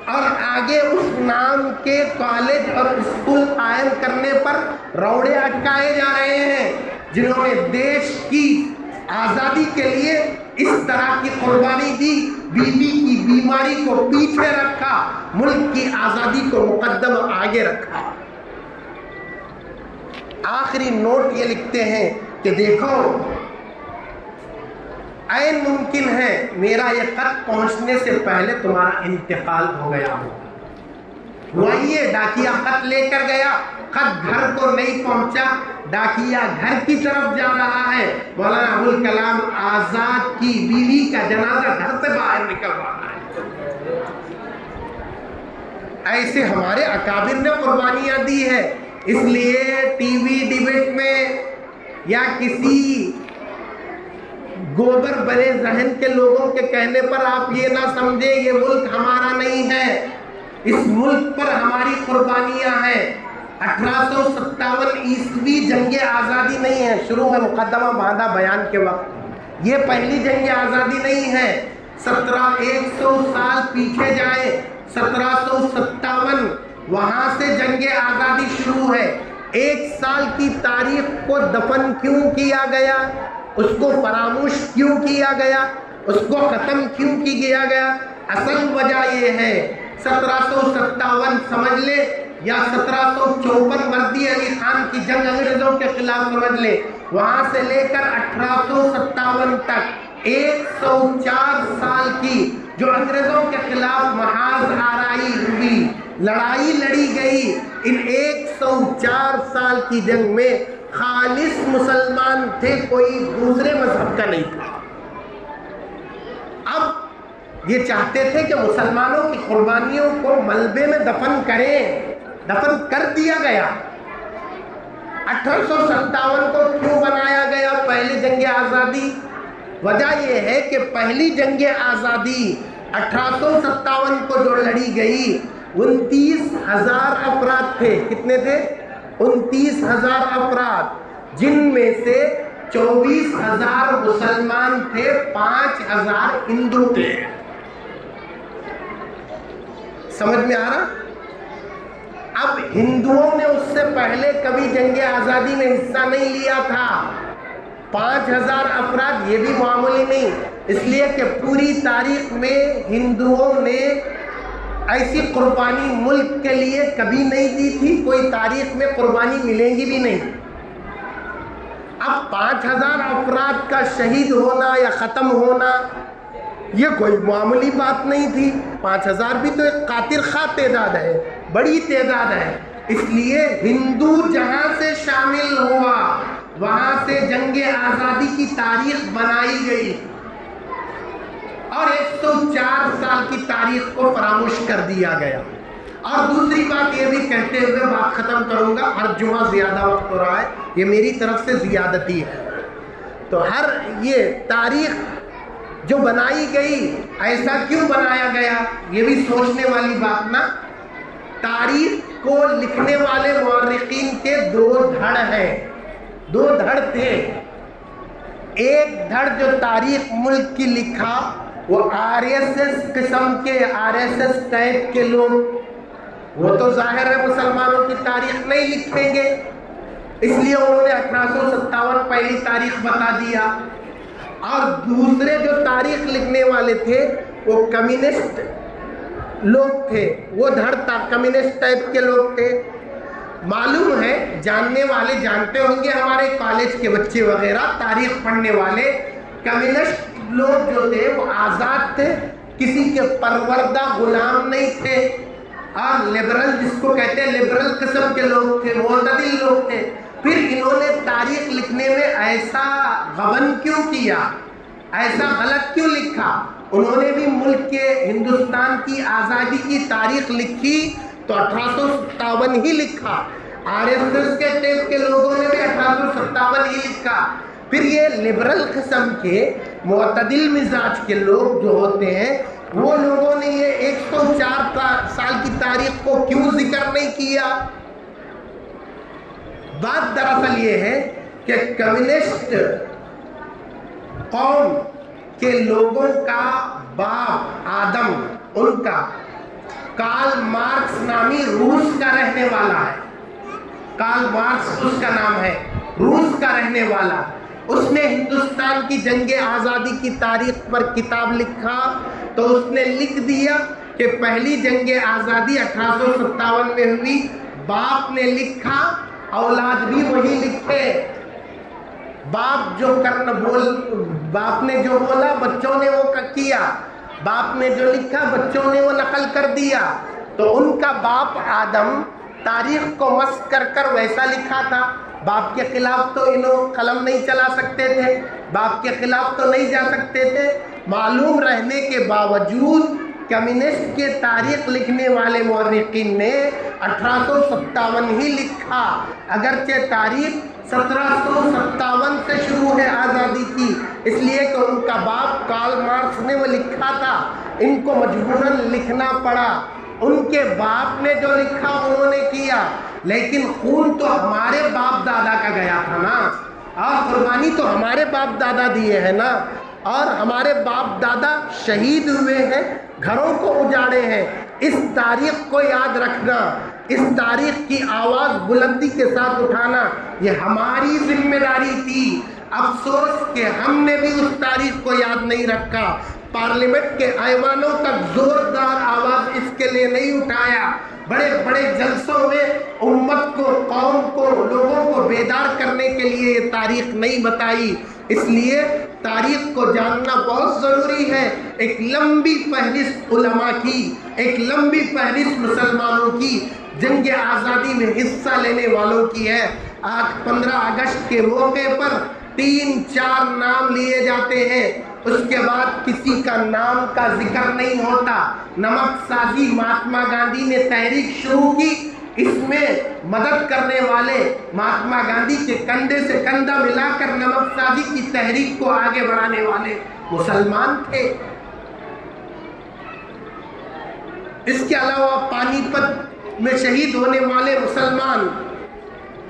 اور آگے اس نام کے کالج اور اسکول قائم کرنے پر روڑے اٹکائے جا رہے ہیں، جنہوں نے دیش کی آزادی کے لیے اس طرح کی قربانی دی، بیوی کی بیماری کو پیچھے رکھا، ملک کی آزادی کو مقدم آگے رکھا. آخری نوٹ یہ لکھتے ہیں کہ دیکھو عین ممکن ہے میرا یہ خط پہنچنے سے پہلے تمہارا انتقال ہو گیا ہو. وہی ڈاکیا خط لے کر گیا، خط گھر کو نہیں پہنچا، ڈاکیا گھر کی طرف جا رہا ہے. مولانا ابوالکلام آزاد کی بیوی کا جنازہ گھر سے باہر نکل رہا ہے. ایسے ہمارے اکابر نے قربانیاں دی ہے. اس لیے ٹی وی ڈیبیٹ میں یا کسی گوبر بنے ذہن کے لوگوں کے کہنے پر آپ یہ نہ سمجھیں یہ ملک ہمارا نہیں ہے. اس ملک پر ہماری قربانیاں ہیں. 1857 عیسوی جنگ آزادی نہیں ہے. شروع میں مقدمہ باندھا بیان کے وقت، یہ پہلی جنگ آزادی نہیں ہے. 100 سال پیچھے جائیں، 1757 وہاں سے جنگ آزادی شروع ہے. 1 سال کی تاریخ کو دفن کیوں کیا گیا؟ اس کو فراموش کیوں کیا گیا؟ اس کو ختم کیوں کیا گیا؟ اصل وجہ یہ ہے 1757 سمجھ لے یا 1754 وردی علی خان کی جنگ انگریزوں کے خلاف سمجھ لے، وہاں سے لے کر 1857 تک 104 سال کی جو انگریزوں کے خلاف محاذ آرائی ہوئی، لڑائی لڑی گئی، ان 104 سال کی جنگ میں خالص مسلمان تھے، کوئی دوسرے مذہب کا نہیں تھا۔ اب یہ چاہتے تھے کہ مسلمانوں کی قربانیوں کو ملبے میں دفن کریں، دفن کر دیا گیا۔ 1857 کو کیوں بنایا گیا پہلی جنگ آزادی؟ وجہ یہ ہے کہ پہلی جنگ آزادی 1857 کو جو لڑی گئی 29,000 افراد تھے۔ کتنے تھے؟ 29,000 افراد، جن میں سے 24,000 مسلمان تھے، 5,000 ہندو تھے۔ سمجھ میں آ رہا؟ اب ہندوؤں نے اس سے پہلے کبھی جنگ آزادی میں حصہ نہیں لیا تھا۔ 5,000 افراد یہ بھی معمولی نہیں، اس لیے کہ پوری تاریخ میں ہندوؤں نے ایسی قربانی ملک کے لیے کبھی نہیں دی تھی، کوئی تاریخ میں قربانی ملیں گی بھی نہیں۔ اب 5,000 افراد کا شہید ہونا یا ختم ہونا یہ کوئی معمولی بات نہیں تھی۔ 5,000 بھی تو ایک قاتل خواہ تعداد ہے، بڑی تعداد ہے۔ اس لیے ہندو جہاں سے شامل ہوا وہاں سے جنگ آزادی کی تاریخ بنائی گئی، اور 104 سال کی تاریخ کو فراموش کر دیا گیا۔ اور دوسری بات یہ بھی کہتے ہوئے بات ختم کروں گا، ہر جمعہ زیادہ وقت ہو رہا ہے، یہ میری طرف سے زیادتی ہے، تو ہر یہ تاریخ جو بنائی گئی ایسا کیوں بنایا گیا یہ بھی سوچنے والی بات نا۔ تاریخ کو لکھنے والے مورخین کے 2 دھڑ ہیں، 2 دھڑ تھے۔ ایک دھڑ جو تاریخ ملک کی لکھا وہ RSS قسم کے، RSS ٹائپ کے لوگ، وہ تو ظاہر ہے مسلمانوں کی تاریخ نہیں لکھیں گے، اس لیے انہوں نے 1857 پہلی تاریخ بتا دیا۔ اور دوسرے جو تاریخ لکھنے والے تھے وہ کمیونسٹ لوگ تھے، وہ دھڑ تھا، کمیونسٹ ٹائپ کے لوگ تھے۔ معلوم ہے، جاننے والے جانتے ہوں گے، ہمارے کالج کے بچے وغیرہ تاریخ پڑھنے والے، کمیونسٹ لوگ جو تھے وہ آزاد تھے، کسی کے پروردہ غلام نہیں تھے، اور لبرل جس کو کہتے ہیں لبرل قسم کے لوگ تھے، معتدل لوگ تھے۔ پھر انہوں نے تاریخ لکھنے میں ایسا غبن کیوں کیا، ایسا غلط کیوں لکھا؟ انہوں نے بھی ملک کے ہندوستان کی آزادی کی تاریخ لکھی تو 1857 ہی لکھا، RSS کے ٹائپ کے لوگوں نے بھی 1857 ہی لکھا۔ پھر یہ لبرل قسم کے معتدل مزاج کے لوگ جو ہوتے ہیں وہ لوگوں نے یہ 104 سال کی تاریخ کو کیوں ذکر نہیں کیا؟ بات دراصل یہ ہے کہ کمیونسٹ قوم کے لوگوں کا باپ آدم، ان کا کارل مارکس نامی روس کا رہنے والا ہے، کارل مارکس اس کا نام ہے، روس کا رہنے والا، اس نے ہندوستان کی جنگ آزادی کی تاریخ پر کتاب لکھا تو اس نے لکھ دیا کہ پہلی جنگ آزادی 1857 میں ہوئی، باپ نے لکھا اولاد بھی وہی لکھے، باپ نے جو بولا بچوں نے وہ کیا، باپ نے جو لکھا بچوں نے وہ نقل کر دیا۔ تو ان کا باپ آدم تاریخ کو مسخ کر کر ویسا لکھا تھا، باپ کے خلاف تو انہوں قلم نہیں چلا سکتے تھے، باپ کے خلاف تو نہیں جا سکتے تھے، معلوم رہنے کے باوجود کمیونسٹ کے تاریخ لکھنے والے مورخین نے 1857 ہی لکھا، اگرچہ تاریخ 1757 سے شروع ہے آزادی کی، اس لیے کہ ان کا باپ کارل مارکس نے وہ لکھا تھا، ان کو مجبوراً لکھنا پڑا۔ ان کے باپ نے جو لکھا انہوں نے کیا، لیکن خون تو ہمارے باپ دادا کا گیا تھا نا، اور قربانی تو ہمارے باپ دادا دیے ہیں نا، اور ہمارے باپ دادا شہید ہوئے ہیں، گھروں کو اجاڑے ہیں۔ اس تاریخ کو یاد رکھنا اس تاریخ کی آواز بلندی کے ساتھ اٹھانا یہ ہماری ذمہ داری تھی۔ افسوس کہ ہم نے بھی اس تاریخ کو یاد نہیں رکھا، پارلیمنٹ کے ایوانوں تک زوردار آواز اس کے لیے نہیں اٹھایا، بڑے بڑے جلسوں میں امت کو، قوم کو، لوگوں کو بیدار کرنے کے لیے یہ تاریخ نہیں بتائی۔ اس لیے تاریخ کو جاننا بہت ضروری ہے۔ ایک لمبی فہرست علماء کی، ایک لمبی فہرست مسلمانوں کی، جنگ آزادی میں حصہ لینے والوں کی ہے۔ آج 15 اگست کے موقع پر 3-4 نام لیے جاتے ہیں، اس کے بعد کسی کا نام کا ذکر نہیں ہوتا۔ نمک سازی مہاتما گاندھی نے تحریک شروع کی، اس میں مدد کرنے والے مہاتما گاندھی کے کندھے سے کندھا ملا کر نمک سازی کی تحریک کو آگے بڑھانے والے مسلمان تھے۔ اس کے علاوہ پانی پت میں شہید ہونے والے مسلمان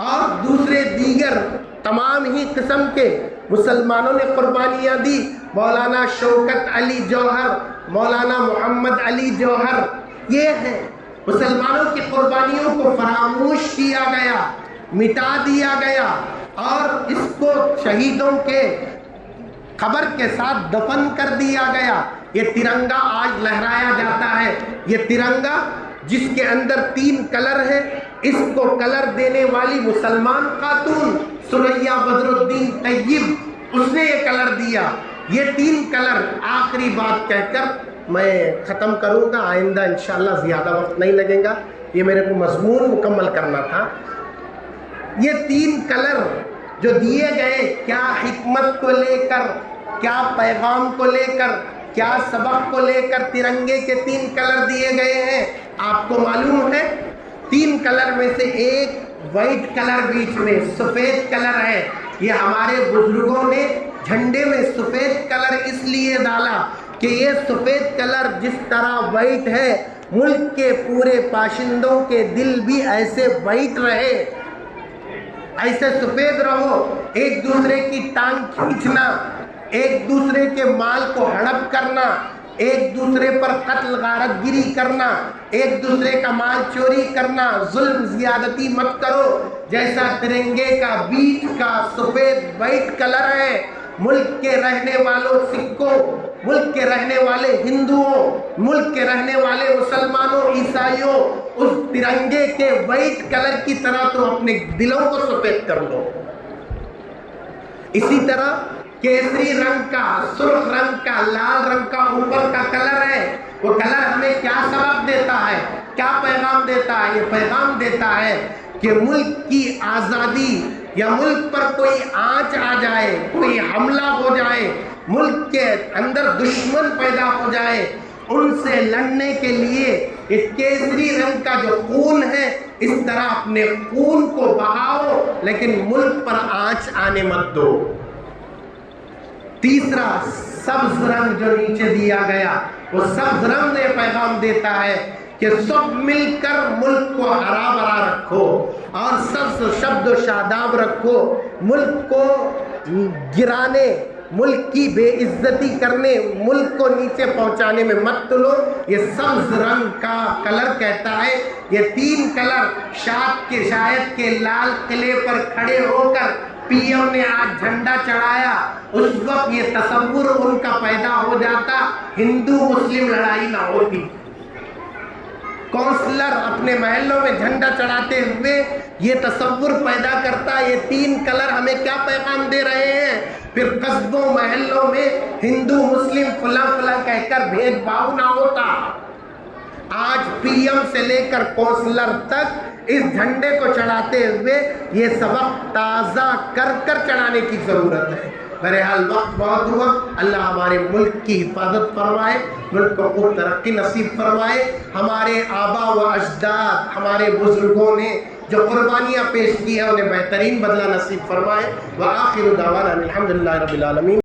اور دوسرے دیگر تمام ہی قسم کے مسلمانوں نے قربانیاں دی۔ مولانا شوکت علی جوہر، مولانا محمد علی جوہر، یہ ہیں مسلمانوں کی قربانیوں کو فراموش کیا گیا، مٹا دیا گیا اور اس کو شہیدوں کے قبر کے ساتھ دفن کر دیا گیا۔ یہ ترنگا آج لہرایا جاتا ہے، یہ ترنگا جس کے اندر 3 کلر ہے، اس کو کلر دینے والی مسلمان خاتون ثریا بدر الدین طیب، اس نے یہ کلر دیا۔ یہ 3 کلر، آخری بات کہہ کر میں ختم کروں گا، آئندہ انشاءاللہ زیادہ وقت نہیں لگے گا، یہ میرے کو مضمون مکمل کرنا تھا۔ یہ 3 کلر جو دیے گئے، کیا حکمت کو لے کر، کیا پیغام کو لے کر، کیا سبق کو لے کر ترنگے کے 3 کلر دیے گئے ہیں آپ کو معلوم ہے؟ 3 کلر میں سے ایک وائٹ کلر بیچ میں سفید کلر ہے۔ یہ ہمارے بزرگوں نے جھنڈے میں سفید کلر اس لیے ڈالا کہ یہ سفید کلر جس طرح وائٹ ہے، ملک کے پورے باشندوں کے دل بھی ایسے وائٹ رہے، ایسے سفید رہو۔ ایک دوسرے کی ٹانگ کھینچنا، ایک دوسرے کے مال کو ہڑپ کرنا، ایک دوسرے پر قتل غارت گری کرنا، ایک دوسرے کا مال چوری کرنا، ظلم زیادتی مت کرو۔ جیسا ترنگے کا بیچ کا سفید وائٹ کلر ہے، ملک کے رہنے والوں سکھوں، ملک کے رہنے والے ہندوؤں، ملک کے رہنے والے مسلمانوں، عیسائیوں، اس ترنگے کے وائٹ کلر کی طرح تم اپنے دلوں کو سفید کر لو۔ اسی طرح کیسری رنگ کا، سرخ رنگ کا، لال رنگ کا اوپر کا کلر ہے، وہ کلر ہمیں کیا سبق دیتا ہے، کیا پیغام دیتا ہے؟ یہ پیغام دیتا ہے کہ ملک کی آزادی یا ملک پر کوئی آنچ آ جائے، کوئی حملہ ہو جائے، ملک کے اندر دشمن پیدا ہو جائے، ان سے لڑنے کے لیے یہ کیسری رنگ کا جو خون ہے، اس طرح اپنے خون کو بہاؤ، لیکن ملک پر آنچ آنے مت دو۔ تیسرا سبز رنگ جو نیچے دیا گیا، وہ سبز رنگ نے پیغام دیتا ہے کہ سب مل کر ملک کو ہرا بھرا رکھو اور سبز شبد و شاداب رکھو، ملک کو گرانے، ملک کی بے عزتی کرنے، ملک کو نیچے پہنچانے میں مت تلو۔ یہ سبز رنگ کا کلر کہتا ہے، یہ 3 کلر شاید کے لال قلعے پر کھڑے ہو کر پی ایم نے آج جھنڈا چڑھایا، اس وقت یہ تصور ان کا پیدا ہو جاتا، ہندو مسلم لڑائی نہ ہوتی۔ کونسلر اپنے محلوں میں جھنڈا چڑھاتے ہوئے یہ تصور پیدا کرتا، یہ 3 کلر ہمیں کیا پیغام دے رہے ہیں؟ پھر قصبوں محلوں میں ہندو مسلم فلاں فلاں کہہ کر بھید بھاؤ نہ ہوتا۔ آج پی ایم سے لے کر کونسلر تک اس جھنڈے کو چڑھاتے ہوئے یہ سبق تازہ کر کر چڑھانے کی ضرورت ہے۔ بہرحال وقت بہت ہوا، اللہ ہمارے ملک کی حفاظت فرمائے، ملک کو خوب ترقی نصیب فرمائے۔ ہمارے آبا و اجداد، ہمارے بزرگوں نے جو قربانیاں پیش کی ہیں، انہیں بہترین بدلہ نصیب فرمائے۔ وآخر دعوانا الحمدللہ رب العالمین۔